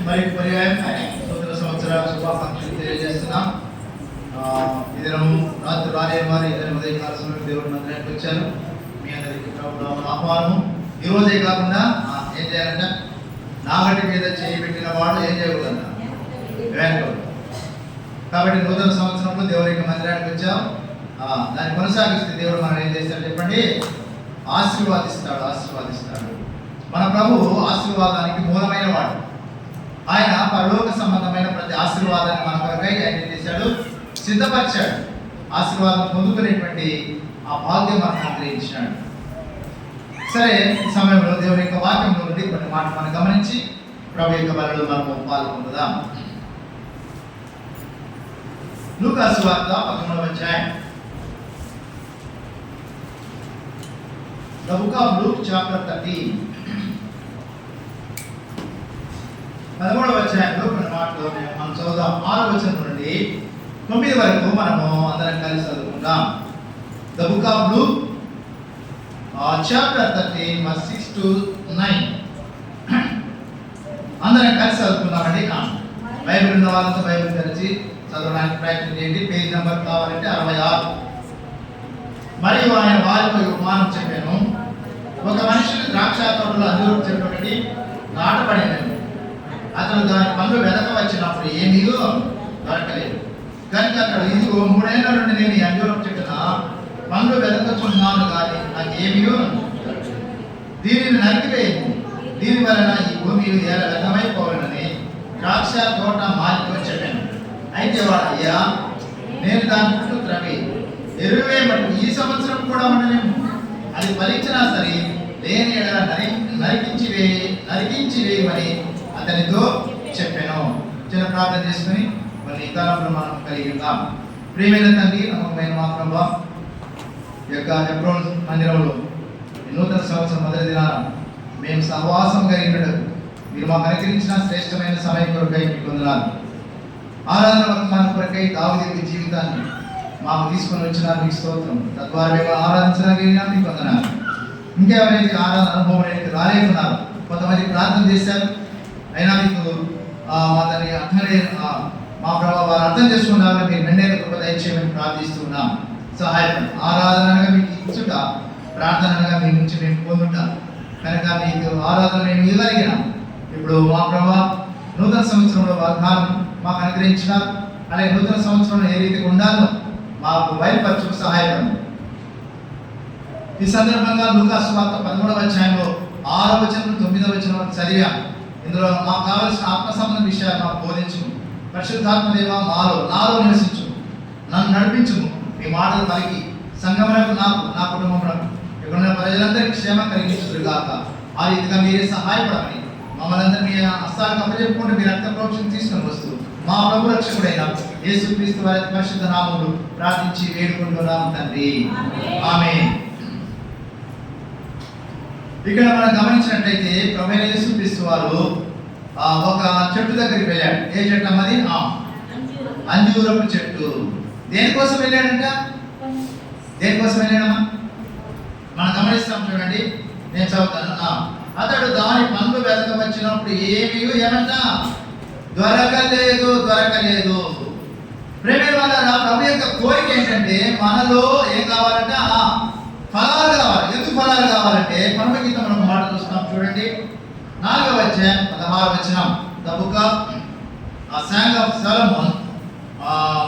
మరి పర్యాయం నూతన సంవత్సర శుభాకాంక్షలు తెలియజేస్తున్నాం. ఈ దినం రాత్రి రాలే వారి ఉదయకాల సమయంలో దేవుడి మందిరానికి వచ్చారు. మీ అందరికీ ప్రభుత్వం ఆహ్వానము. ఈ రోజే కాకుండా ఏం చేయాలంట, నాగటి మీద చేయి పెట్టిన వాడు ఏం చేయకూడదంట, వెనకూడదు. కాబట్టి నూతన సంవత్సరంలో దేవుడి యొక్క మందిరానికి వచ్చాం. దాన్ని కొనసాగిస్తే దేవుడు మనం ఏం చేస్తాడు చెప్పండి, ఆశీర్వాదిస్తాడు. మన ప్రభువు ఆశీర్వాదానికి మూలమైన వాడు. ఆయన పరలోక సంబంధమైన ప్రతి ఆశీర్వాదాన్ని మన కొరకై ఆయన చేశాడు, సిద్ధపరిచాడు. ఆశీర్వాదం పొందుకునేటువంటి ఆ భాగ్యం మనకు అనుగ్రహించాడు. సరే, ఈ సమయంలో దేవుని యొక్క వాక్యంలో నుండి కొన్ని మాటలు మనం గమనించి ప్రభు యొక్క బలలో మనము పాల్గొందాం. లూకా సువార్త 11వ అధ్యాయం. The book of Luke chapter 13. 13వ అధ్యాయంలో కొన్ని మాటలు మనం చదువుదాం. 6వ వచనం నుండి 9 వరకు మనము అందరం కలిసి చదువుకుందాం. The book of Luke chapter 13 verse 6 to 9. అందరం కలిసి చదువుకుందామండి. బైబిల్ ఉన్న వాళ్ళతో బైబిల్ తెరిచి చదవడానికి ప్రయత్నం చేయండి. పేజ్ నెంబర్ కావాలంటే 66. మరియు ఆయన వారితో ఉపమానం చెప్పాను. ఒక మనిషిని ద్రాక్ష తోటలో అంజూరపు చెట్టు ఒకటి నాటబడినది. అతను దాని పండ్లు వెదక వచ్చినప్పుడు ఏమీ దొరకలేదు. కనుక అతడు, ఇదిగో 3 ఏళ్ల నుండి నేను ఈ అంజూరపు చెట్టున పండ్లు వెదకుచున్నాను కానీ నాకు ఏమీ దీనిని నరికివేయము, దీని వలన ఈ భూమి ఎలా వ్యర్థమైపోవాలని ద్రాక్ష తోట మాలితో చెప్పాను. అయితే వాడు, అయ్యా, నేను దాని చుట్టూ త్రవి ఎరువే మటు ఈ సంవత్సరం కూడా ఉండలేము. అది ఫలించినా సరే లేని ఎడల నరికించి వేయమని అతనితో చెప్పాను. చిన్న ప్రార్థన చేసుకుని కొన్ని తలంపులు మనం కలిగి ఉన్నాం. ప్రియమైన తండ్రి, నమ్మకమైన మా ప్రభువా, ఈ యొక్క హెబ్రోన్ మందిరంలో నూతన సంవత్సరం మొదటి దినాన మేము సహవాసం కలిగినట్టు మీరు మాకు అనుగ్రహించిన శ్రేష్టమైన సమయం కొరకై మీకు వందనాలు. ఆరాధన వర్తమానం కొరకై దావీదు జీవితాన్ని మాకు తీసుకొని వచ్చిన మీకు స్తోత్రం. తద్వారా మేము ఆరాధించడానికి మీకు వందనాలు. ఇంకెవరైతే ఆరాధన అనుభవం అనేది రాలేకున్నారు, కొంతమంది ప్రార్థన చేశారు, అయినా మీకు మా తల్లి అర్థమే మా ప్రభావ వారు అర్థం చేసుకున్నారని మీరు మెండైన కృప దయచేయమని ప్రార్థిస్తున్నాం. సహాయపడి ఆరాధనగా మీకు ఇచ్చుట, ప్రార్థనగా మీ నుంచి మేము పొందుంటాం. కనుక మీకు ఆరాధన మేము ఇవ్వగలిగినాం. ఇప్పుడు మా ప్రభావ నూతన సంవత్సరంలో వాగ్దానం మాకు అనుగ్రహించినారు. అలాగే నూతన సంవత్సరంలో ఏ రీతిగా ఉండాలో మాకు బయలుపరచుకు సహాయపడండి. ఈ సందర్భంగా లూకా సువార్త 13వ అధ్యాయంలో 6వ వచనం 9వ వచనం వరకు చదివాం. ఇందులో మాకు కావలసిన ఆత్మ సంబంధ విషయాలు మాకు బోధించు. పరిశుద్ధాత్మ దేవ నాలో నివసించు, నన్ను నడిపించుము. మీ మాటలు పలికి సంగమునకు నాకు, నా కుటుంబమునకు, ఇక్కడున్న ప్రజలందరికీ క్షేమం కలిగించుదురుగాక. ఆ రీతిగా మీరే సహాయపడమని మమ్మల్ని అందరూ మీ హస్తాలకు అప్పచెప్పుకుంటూ మీ రక్త ప్రోక్షణ తీసుకొని వస్తూ మా ప్రభు రక్షకుడైన యేసుక్రీస్తు వారి పరిశుద్ధ నామములు ప్రార్థించి వేడుకుంటున్నాము తండ్రి, ఆమేన్. ఇక్కడ మనం గమనించినట్లయితే ప్రభు యేసుక్రీస్తు వారు ఒక చెట్టు దగ్గరికి వెళ్ళాడు. ఏ చెట్టు అమ్మది? అంజూరపు చెట్టు. దేనికోసం వెళ్ళాడంట? దేనికోసం వెళ్ళాడమ్మా? మనం గమనిస్తాం చూడండి, నేను చదువుతాను. అతడు దాని పండ్లు వెతక వచ్చినప్పుడు ఏమీ ఏమంట దొరకలేదు. ప్రేమ వాళ్ళ ప్రభు యొక్క కోరిక ఏంటంటే మనలో ఏం కావాలంటే ఫలాలు కావాలి. ఎందుకు ఫలాలు కావాలంటే పరమగీతం మనం మాట చూస్తాం చూడండి, 4వ అధ్యాయం 16వ వచనం. The book of song of Solomon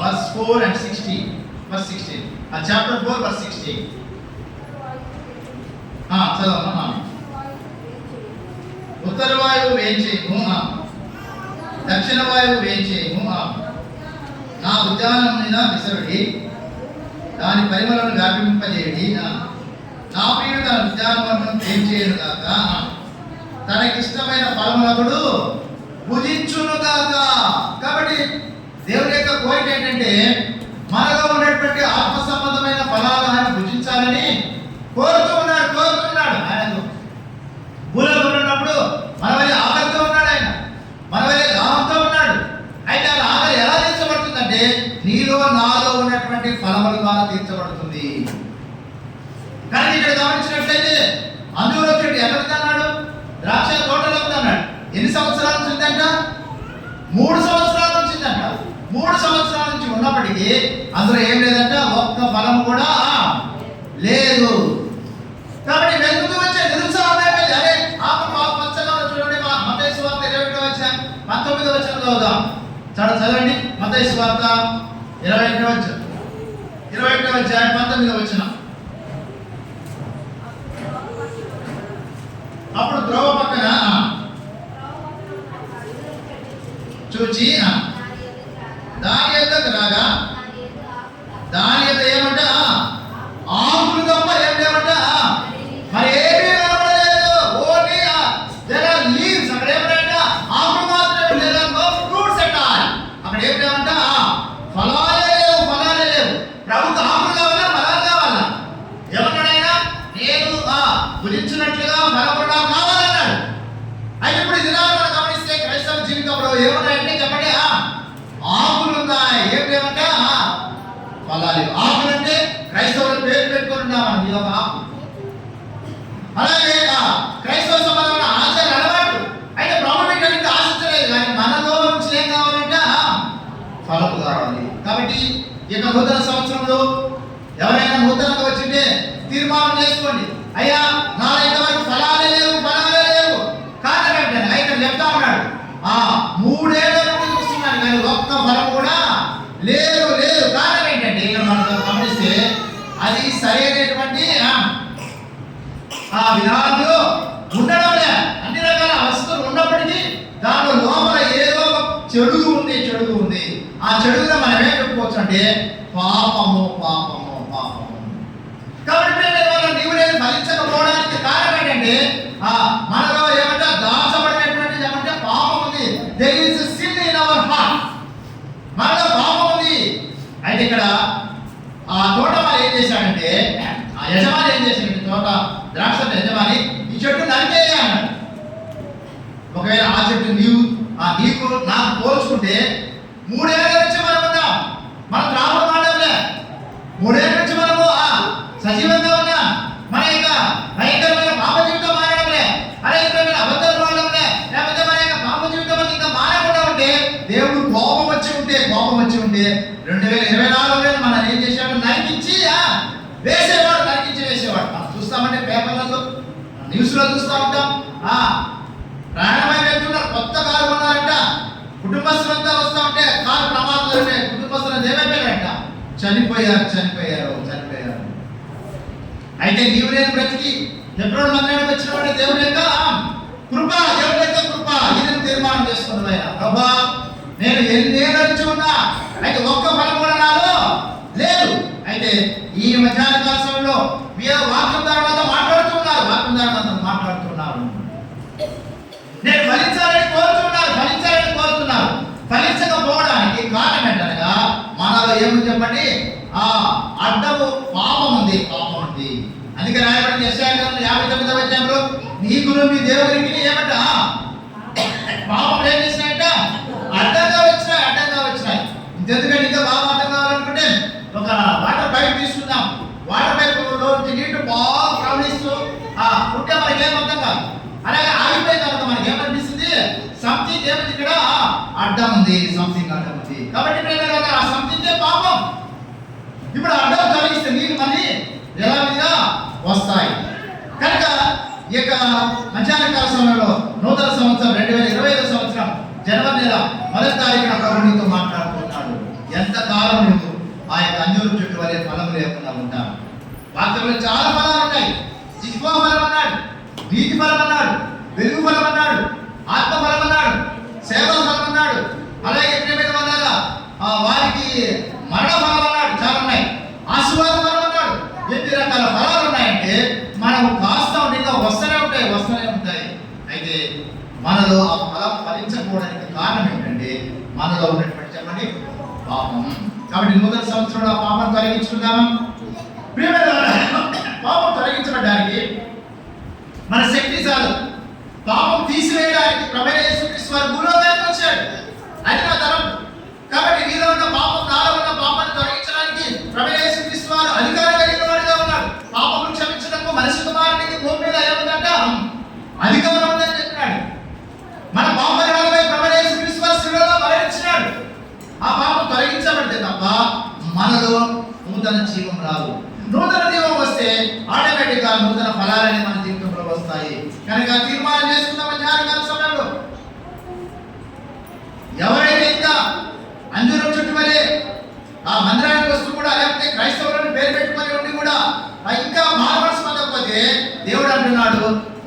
verse 4 and 16. verse 16. Chapter 4 verse 16. చదవమ్మా. ఉత్తర వాయువు వేంచేయము, దక్షిణ వాయువు వేంచేయము. నా ఉద్యానం మీద విసరుడి, దాని పరిమళను వ్యాపింపజేయడి. నా ప్రియుడు తన ఉద్యానవనం వేంచేయను గాక, తనకిష్టమైన ఫలములకుడు భుజించును గాక. కాబట్టి దేవుని యొక్క కోరిక ఏంటంటే మనలో ఉన్నటువంటి ఆత్మ సంబంధమైన ఫలాలు ఆయన భుజించాలని కోరుతున్నాడు. ఆయనకు భూలోకంలో ఉన్నప్పుడు మన వల్ల ఆకలితో ఉన్నాడు, ఆయన మన వల్ల దాహంతో ఉన్నాడు. అయితే ఆ ఆకలి ఎలా తీర్చబడుతుందంటే నీలో నాలో ఉన్నటువంటి ఫలముల ద్వారా తీర్చబడుతుంది. కానీ ఇక్కడ గమనించినట్లయితే అంజూరపు చెట్టు ఎక్కడ ఉందన్నాడు? ద్రాక్ష తోటలో ఉందన్నాడు. ఎన్ని సంవత్సరాల నుంచి ఉందంట? 3 సంవత్సరాల నుంచి ఉందంట. 3 సంవత్సరాల నుంచి ఉన్నప్పటికీ అందులో ఏం లేదంట, ఒక్క ఫలం కూడా లేదు. కాబట్టి వెతుకుతూ వచ్చే నిరుత్సాహం అయిపోయింది. అరే ఆకు పచ్చగా చూడండి. మత్తయి సువార్త 21వ అధ్యాయం 19వ వచనం చదువుదాం. చదవండి. మత్తయి సువార్త 21వ అధ్యాయం 19వ వచనం. అప్పుడు త్రోవ పక్కన చూచి దాని యొద్దకు రాగా దాని యొక్క ఏమంట ఆకులు తప్ప ఏం లేమంట, మరి ఏమీ కనబడలేదు. Only there are leaves. అక్కడ ఏమంట ఆకులు మాత్రమే, there are no fruits at all. అక్కడ ఏం లేమంట ఫలాలే లేవు. ప్రభుకు ఆకులు కావాలా, ఫలాలు కావాలా? ఏమన్నాడు ఆయన? నేను భుజించినట్లుగా ఫలముడా కావాలన్నాడు. అయితే ఇప్పుడు ఇది మనం గమనిస్తే క్రైస్తవ జీవితంలో ఏమన్నాయంటే చెప్పండి, ఆకులు ఉన్నాయి, ఏం లేవంటే ఫలాలు. ఆకులు అంటే క్రైస్తవులు పేరు పెట్టుకుని ఉన్నామని ఇది ఒక ఆకు. అలాగే క్రైస్తవ సమాజంలో ఆచార అలవాటు. అయితే ప్రభు వీటన్నిటి ఆశించలేదు, కానీ మనలో నుంచి ఏం కావాలంటే ఫలము కావాలి. కాబట్టి ఇక నూతన సంవత్సరంలో ఎవరైనా నూతనంగా వచ్చింటే తీర్మానం చేసుకోండి, అయ్యా నా ఇంతవరకు ఫలాలే లేవు. కారణం ఏంటంటే అయితే చెప్తా ఉన్నాడు, 3 ఏళ్ల నుండి చూస్తున్నాను కానీ ఒక్క ఫలం కూడా లేదు. కారణం ఏంటంటే ఇక్కడ మనం గమనిస్తే అది సరైనటువంటి విధానంలో ఉండడం లే. అన్ని రకాల వస్తువులు ఉన్నప్పటికీ దానిలో లోపల ఏదో ఒక చెడు ఉంది. ఆ చెడుగా మనం ఏం చెప్పుకోవచ్చు అంటే పాపము. కాబట్టి నీవు నేను ఫలించకపోవడానికి కారణం ఏంటంటే మనలో ఏమంటే దాచబడినటువంటి ఏమంటే పాపం ఉంది. There is sin in our heart. మనలో పాపం ఉంది. అయితే ఇక్కడ ఆ తోటమాలి ఏం చేశాడంటే, ఆ యజమాని ఏం చేశాడంటే, తోట ద్రాక్ష యజమాని ఈ చెట్టు నరికేయ అన్నాడు. ఒకవేళ ఆ చెట్టు నీకు నాకు పోల్చుకుంటే 3 ఏళ్ల నుంచి మనం ఉన్నాం, మనం త్రాగుడు మాడలే. 3 ఏళ్ల నుంచి మనము సజీవంగా ఉన్నా, మన యొక్క భయంకరమైన పాప జీవితం మారడంలే, భయంకరమైన అబద్ధాలు మారడంలే, లేకపోతే మన యొక్క పాప జీవితం ఇంకా మారకుండా ఉంటే దేవుడు కోపం వచ్చి ఉంటే 2024లో మనం ఏం చేశాడు, నరికించి వేసేవాడు. మనం చూస్తామంటే పేపర్లలో న్యూస్లో చూస్తూ ఉంటాం. ప్రాణమై వెళ్తున్నారు, కొత్త కారు కొన్నారంట, కుటుంబస్తులంతా వస్తూ ఉంటే కారు ప్రమాదాలు కుటుంబస్తులు ఏమైపోయారంట, చనిపోయారు. అయితే నీవు నేను బ్రతికి ఫిబ్రవరి 12 వచ్చిన వాడి దేవుని యొక్క కృప ఇది తీర్మానం చేసుకున్నది ఆయన. ప్రభా నేను ఎన్నేళ్ళ నుంచి ఉన్నా, అయితే ఒక్క ఫలం కూడా నాలో లేదు. అయితే ఈ మధ్యాహ్న కాల సమయంలో మీరు వాక్యం ద్వారా మాట్లాడుతున్నారు. నేను ఫలించాలని కోరుతున్నారు. ఫలించకపోవడానికి కారణం ఏంటనగా మనలో ఏముంది చెప్పండి, అడ్డము పాపం ఉంది. అందుకే రాయబడిన యెషయా 59వ అధ్యాయంలో నీకును మీ దేవునికి ఏమంట పాపం ఏం చేసినాయంట, అడ్డంగా వచ్చినాయి. ఇంతెందుకంటే ఇంకా బాగా అర్థం కావాలనుకుంటే ఒక వాటర్ పైప్ తీసుకుందాం. వాటర్ పైప్ లో నీళ్లు బాగా ప్రవహిస్తూ ఉంటే మనకి ఏం అర్థం కాదు. అలాగే ఆగిపోయిన తర్వాత మనకి ఏమనిపిస్తుంది, సంథింగ్ ఏమిటి ఇక్కడ అడ్డం ఉంది. కాబట్టి ఆ సంథింగ్ పాపం. ఇప్పుడు అడ్డం తొలగిస్తే నీళ్ళు మళ్ళీ యథావిధిగా వస్తాయి. కనుక ఈ యొక్క మధ్యాహ్న కాల సమయంలో నూతన సంవత్సరం 2025వ సంవత్సరం జనవరి నెల 1వ తారీఖున ప్రభునితో మాట్లాడుతున్నాడు. ఎంతకాలం నువ్వు ఆ యొక్క అంజూరు చెట్టు వలె ఫలం లేకుండా ఉంటావు. వాక్యంలో చాలా ఫలాలు ఉన్నాయి. జిహ్వా ఫలం అన్నాడు, నీతి ఫలం అన్నాడు, వెలుగు ఫలం అన్నాడు, ఆత్మ ఫలం అన్నాడు, సేవా ఫలం అన్నాడు, అలాగే వారికి మరణ ఫలం అన్నాడు. చాలా ఉన్నాయి. ఆశీర్వాద ఫలం అన్నాడు. ఎన్ని రకాల ఫలాలు ఉన్నాయంటే మనం కాస్త ఇంకా వస్తూనే ఉంటాయి. అయితే మనలో ఆ ఫలం ఫలించకపోవడానికి కారణం ఏంటంటే మనలో ఉన్నటువంటి చెప్పండి పాపం. కాబట్టి నూతన సంవత్సరంలో ఆ పాపం తొలగించుకుందామా? పాపం తొలగించడానికి మన శక్తి చాలు. పాపం తీసివేయడానికి ప్రభువైన యేసుక్రీస్తు వారు భూలోకానికి వచ్చాడు. అది నా తరం. కాబట్టి నీలో ఉన్న పాపం, నాలో ఉన్న పాపాన్ని తొలగించడానికి ప్రభువైన యేసుక్రీస్తు వారు అధికారం కలిగిన వాడిగా ఉన్నాడు. పాపమును క్షమించడానికి మనిషి కుమారునికి భూమి మీద ఏముందంట, అధికారం ఉందని చెప్పినాడు. మన పాప ప్రభువైన యేసుక్రీస్తు వారు శిలువలో జీవం రాదు. నూతన జీవం వస్తే ఆటోమేటిక్గా నూతన ఫలాలని మన జీవితంలో వస్తాయి. కనుక తీర్మానం చేసుకుందాం ధ్యానకాల సమయంలో. ఎవరైతే ఇంకా అంజూరం చుట్టూ వలె ఆ మందిరానికి వస్తూ కూడా, లేకపోతే క్రైస్తవులను పేరు పెట్టుకొని ఉండి కూడా ఇంకా మానవలసి పొందకపోతే దేవుడు అంటున్నాడు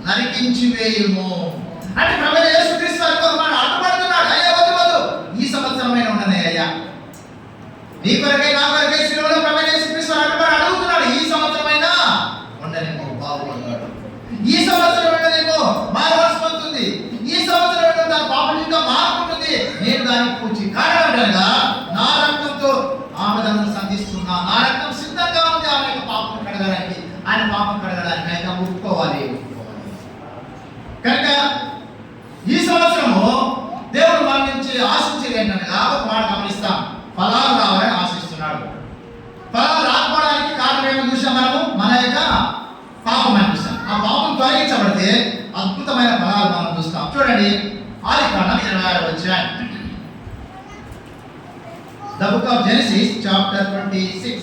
నరికించి వేయుము అంటే ప్రభువైన యేసుక్రీస్తు వారి కొరకు మనం అడ్డుపడుతున్నాడు. అయ్యా వద్దు, ఈ సంవత్సరమైన ఉండనే అయ్యా, నీ కొరకై నా కొరకై శిలువలో ప్రభువైన యేసుక్రీస్తు వారు అడ్డుపడి అడుగుతున్నాడు. ఈ సంవత్సరమైనా ఉండనేమో బాగుపడతాడు, ఈ సంవత్సరం ఉండనేమో మానవలసి పొందుతుంది, ఈ సంవత్సరం తన పాపం ఇంకా మారుకుంటుంది, నేను దానికి పూచి కారణంగా నా రక్తంతో ఆమె దాన్ని సంధిస్తున్నా, నా రక్తం సిద్ధంగా ఉంది ఆమె యొక్క పాపం కడగడానికి, ఆయన పాపం కడగడానికి ఆయన ఒప్పుకోవాలి. కనుక ఈ సంవత్సరము దేవుడు మన నుంచి ఆశించేది ఏంటనగా ఒక మాట గమనిస్తాం, ఫలాలు రావాలని ఆశిస్తున్నాడు. ఫలాలు రాకపోవడానికి కారణం ఏమో చూసాం మనము, మన యొక్క పాపం అని చూసాం. ఆ పాపం తొలగించబడితే అద్భుతమైన ఫలాలు మనం చూస్తాం. చూడండి ఆదికాండం 26వ అధ్యాయం, The book of Genesis chapter 26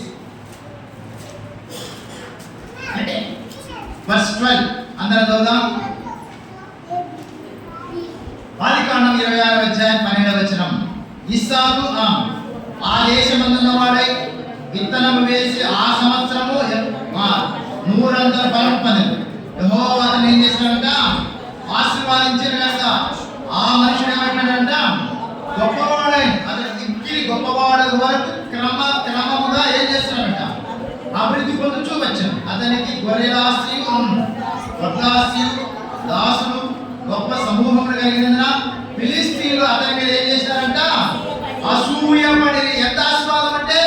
verse 12 అందరం చదువుదాం. ఆదికాండం 26వ అధ్యాయం 12వ వచనం. ఇస్సాకు ఆ దేశమందున్న వాడై విత్తనము వేసి ఆ సంవత్సరము 100 ఫలం పొందెను. యెహోవా అతన్ని ఏం చేశాడంట? ఆశీర్వాదించిన కనుక ఆ మనుషుడు ఏమంటాడంట? గొప్పవాడై అతని దిక్కిని గొప్పవాడ వరకు క్రమముగా ఏం చేస్తున్నాడంట? అభివృద్ధి పొందుతూ వచ్చాను. అతనికి గొర్రెలాస్తియు వడ్లాస్తియు దాసులు గొప్ప సమూహములు కలిగిన ఫిలిస్తీన్లు అతని మీద ఏం చేశారంట? అసూయపడి. ఎంత ఆశీర్వాదం అంటే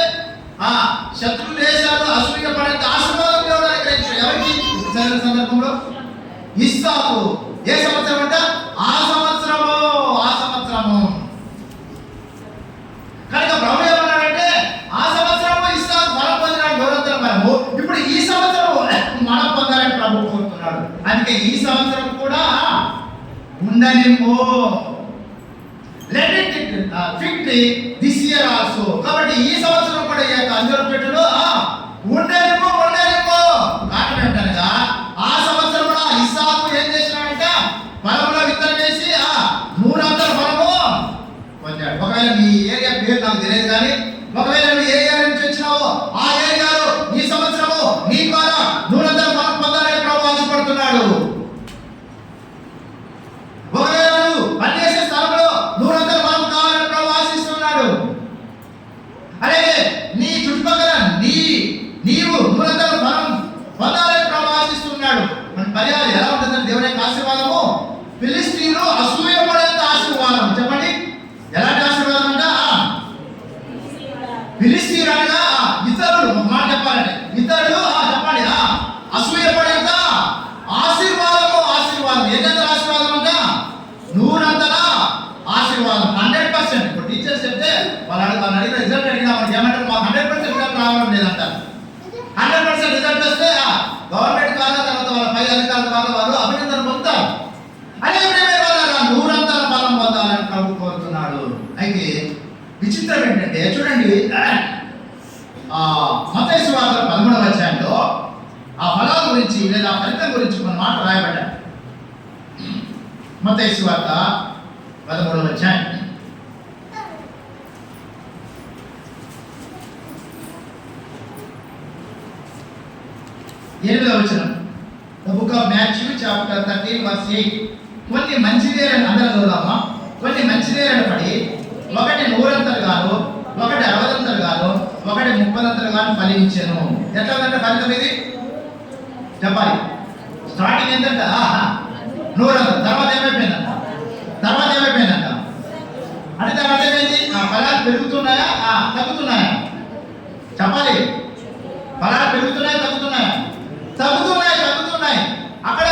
శత్రు దేశాలు అసూయపడేంత ఆశీర్వాదం దేవుడు అనుగ్రహించాడు. ఎవరికి? సందర్భంలో ఇస్సాకు. ఏ సంవత్సరం అంట? ఆ సంవత్సరము. కనుక ప్రభు ఏమన్నాడంటే ఆ సంవత్సరము ఇస్సాకు ఫలం పొందినాడు, గౌరవంతర ఫలము. ఇప్పుడు ఈ సంవత్సరం మనం పొందాలని ప్రభు కోరుతున్నాడు. అందుకే ఈ సంవత్సరం కూడా ఉండనిమ్మో, let it fit this year also. కాబట్టి ఈ సంవత్సరం కూడా ఈ యొక్క అంజూరపు చెట్టులో ఉండనిమ్మో. కారణం ఏంటనగా ఆ సంవత్సరం కూడా ఇస్సాకు ఏం చేసినాడంటే ఫలంలో విత్తనం వేసి 100 ఫలము పొందాడు. ఒకవేళ మీ ఏరియా పేరు నాకు తెలియదు, కానీ ఒకవేళ మీ ఏరియా నుంచి వచ్చినావో ఆ ఏరియాలో ఈ సంవత్సరము నీ ద్వారా 100 ఫలం పొందాలని ప్రభు ఆశపడుతున్నాడు. ఒకవేళ నువ్వు పనిచేసే స్థలంలో 100 ఫలం కావాలని ప్రభు ఆశిస్తున్నాడు. అలాగే నీ చుట్టుపక్కల నీవు 100 ఫలం పొందాలని ప్రభు ఆశిస్తున్నాడు. మన పర్యాలు ఎలా ఉంటుందని దేవుని యొక్క ఆశీర్వాదము ఫిలిస్తీన్లు అసూయపడేంత ఆశీర్వాదం. చెప్పండి ఎలాంటి ఆశీర్వాదం అంట? ఫిలిస్తీన్ అనగా ఇతరులు, ఒక మాట చెప్పాలంటే ఇతరులు చెప్పండి అసూయపడేంత ఆశీర్వాదం. ఎన్నంత ఆశీర్వాదం అంట? 100 ఆశీర్వాదం. 100%. ఇప్పుడు టీచర్స్ చెప్తే వాళ్ళు అడిగిన రిజల్ట్ అడిగినా మనకి ఏమంటారు? మాకు 100% రిజల్ట్ రావడం లేదంటారు. 100% రిజల్ట్ వస్తే గవర్నమెంట్ ద్వారా తర్వాత వాళ్ళ పై అధికారుల ద్వారా వాళ్ళు అభినందన పొందుతారు. అదే వాళ్ళ 100 ఫలం పొందాలని ప్రభు కోరుతున్నాడు. అయితే విచిత్రం ఏంటంటే చూడండి, మత్తయి సువార్త 13వ అధ్యాయంలో ఆ ఫలాల గురించి లేదా ఫలితం గురించి కొన్ని మాటలు రాయబడ్డాయి. మత్తయి సువార్త 13వ అధ్యాయం 8వ వచనం. The book of Matthew chapter 13 verse 8. కొన్ని మంచి నేలను అందరం చదువుదామా. కొన్ని మంచి నేలను పడి ఒకటి 100 గాను, ఒకటి 60 గాను, ఒకటి 30 గాను ఫలించెను. ఎట్లా ఉందంటే ఫలితం ఇది చెప్పాలి. స్టార్టింగ్ ఏంటంట 100. తర్వాత ఏమైపోయిందంట? అంటే తర్వాత ఏమైంది? ఫలాలు పెరుగుతున్నాయా తగ్గుతున్నాయా? చెప్పాలి. ఫలాలు పెరుగుతున్నాయా తగ్గుతున్నాయా? తగ్గుతున్నాయి. అక్కడ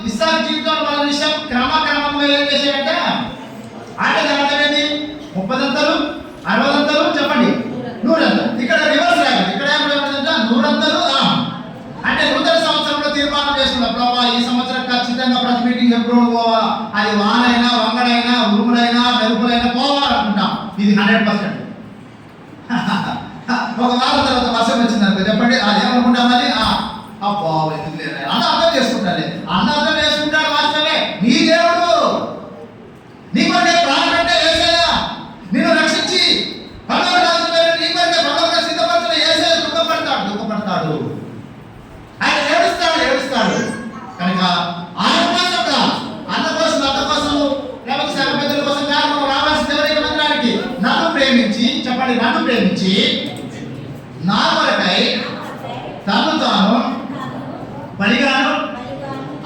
ఇస్సాకు జీవితంలో మన విషయం క్రమంగా ఏం చేశాడంటే అంటే తర్వాత ఏంటి? 30 60 చెప్పండి 100. ఇక్కడ రివర్స్ రాయాలి. ఇక్కడ ఏమంటే 100 అంటే నూతన సంవత్సరంలో తీర్మానం చేసుకున్నాం, ప్రభావ ఈ సంవత్సరం ఖచ్చితంగా ప్రతి మీటింగ్ ఎప్పుడు పోవాలా, అది వానైనా వంగడైనా ఉరుములైనా మెరుపులైనా పోవాలనుకుంటాం. ఇది 100%. ఒక వారం తర్వాత వర్షం వచ్చింది అనుకో, చెప్పండి ఏమనుకుంటాం మరి అబ్బా ఎందుకు లేదు అన్న అర్థం చేసుకుంటాను అన్న అర్థం చేసుకుంటాడు మాత్రమే. నీ దేవుడు నీ కొరకే ప్రాణం అంటే యేసయ్య నిన్ను రక్షించి నీ కొరకే పరలోక సిద్ధపరచిన యేసయ్య దుఃఖపడతాడు. ఆయన ఏడుస్తాడు. కనుక ఆయన కోసంగా అన్న కోసం అత్త కోసం లేకపోతే సగ పెద్దల కోసం కారణం రావాల్సిన ఎవరికి మందిరానికి నన్ను ప్రేమించి చెప్పండి నన్ను ప్రేమించి నా కొరకై తను తాను బలిగాను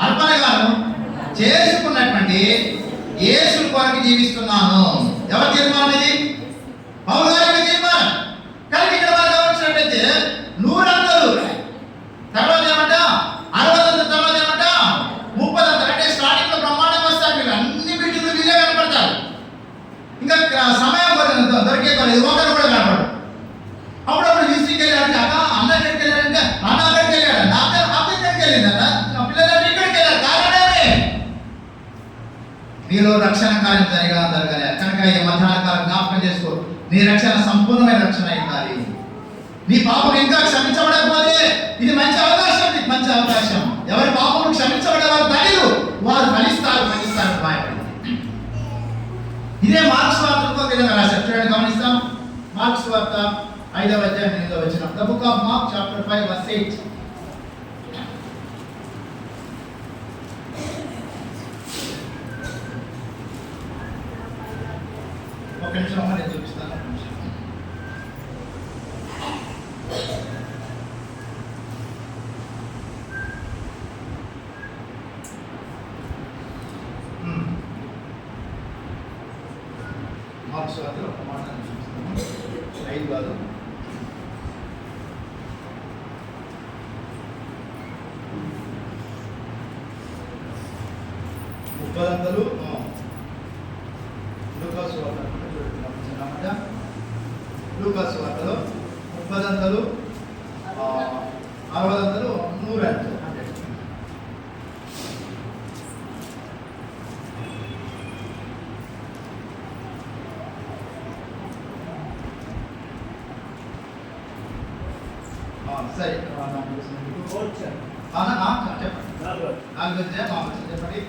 అర్పణగాను చేసుకున్నటువంటి యేసు కొరకు జీవిస్తున్నాను. ఎవరి తీర్మానం ఇది? పౌలు గారి తీర్మానం. కానీ ఇక్కడ మనం గమనించినట్లయితే 100 తర్వాత ఏమంట 60 తర్వాత ఏమంట 30 అంటే స్టార్టింగ్ లో బ్రహ్మాండంగా వస్తారు. మీరు అన్ని మీటింగ్లు వీళ్ళే కనపడతారు. ఇంకా సమయం దొరికే ఒకరు కూడా కనపడరు. అప్పుడప్పుడు విసిరికి వెళ్ళారంటే అన్న ఎక్కడికి వెళ్ళారంటే అన్న అక్కడికి వెళ్ళాడు నా ఎక్కడికి వెళ్ళిందన్న నా పిల్లలంటే ఇక్కడికి వెళ్ళారు. కారణమే నీలో రక్షణ కార్యం జరగాలి. కనుక ఈ మధ్యాహ్న కాలం జ్ఞాపకం చేసుకో, నీ రక్షణ సంపూర్ణమైన రక్షణ అయింది. నీ పాపం ఇంకా క్షమించబడకపోతే ఇది మంచి అవకాశం. నీకు మంచి అవకాశం. ఎవరి పాపం క్షమించబడే వారు ధనిలు, వారు ఫలిస్తారు భయపడి. ఇదే మార్క్స్ వార్తతో విధంగా రాశారు. చూడండి గమనిస్తాం. మార్క్స్ వార్త 5వ అధ్యాయం 8వ వచనం. The book of mark chapter 5 verse 8. ఒక నిమిషం అమ్మ నేను చూపిస్తాను. మార్క్స్ వార్తలో ఒక మాట చూపిస్తాను. 5 కాదు 30 లూకాసు వార్తలో 30 60 100 సరే చెప్పండి. 4 చెప్పండి.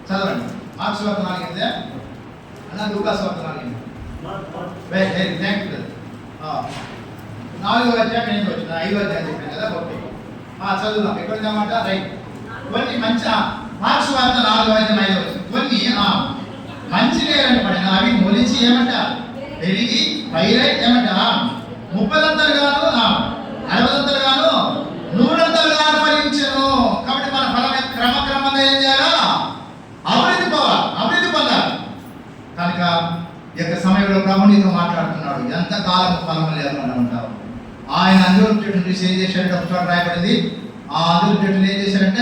చదవండి. మార్క్స్ వార్త 4 అన్న లూకాసు వార్త 4 4వ అధ్యాయం 8వ వచనం. 5వ అధ్యాయం చెప్పాను కదా. ఓకే చదువుదాం. ఎక్కడిదన్నమాట రైట్. కొన్ని మంచి మార్క్స్ వార్త 4వ అధ్యాయం 5వ వచనం. కొన్ని మంచి నేలను పడిన అవి మొలిచి ఏమంట పెరిగి పైరై ఏమంట 30 గాను 60 గాను 100 గాను ఫలించెను. కాబట్టి మన ఫలం క్రమక్రమంగా ఏం చేయాలా? అభివృద్ధి పొందాలి. కనుక ఈ యొక్క సమయంలో ప్రభు నీతో మాట్లాడుతున్నాడు. ఎంతకాలం ఫలం లేకుండా ఉంటావు. ఆయన అంజూరపు చెట్టును చూసి ఏం చేశాడంటే ఒక చోట రాయబడింది. ఆ అంజూరపు చెట్టును ఏం చేశాడంటే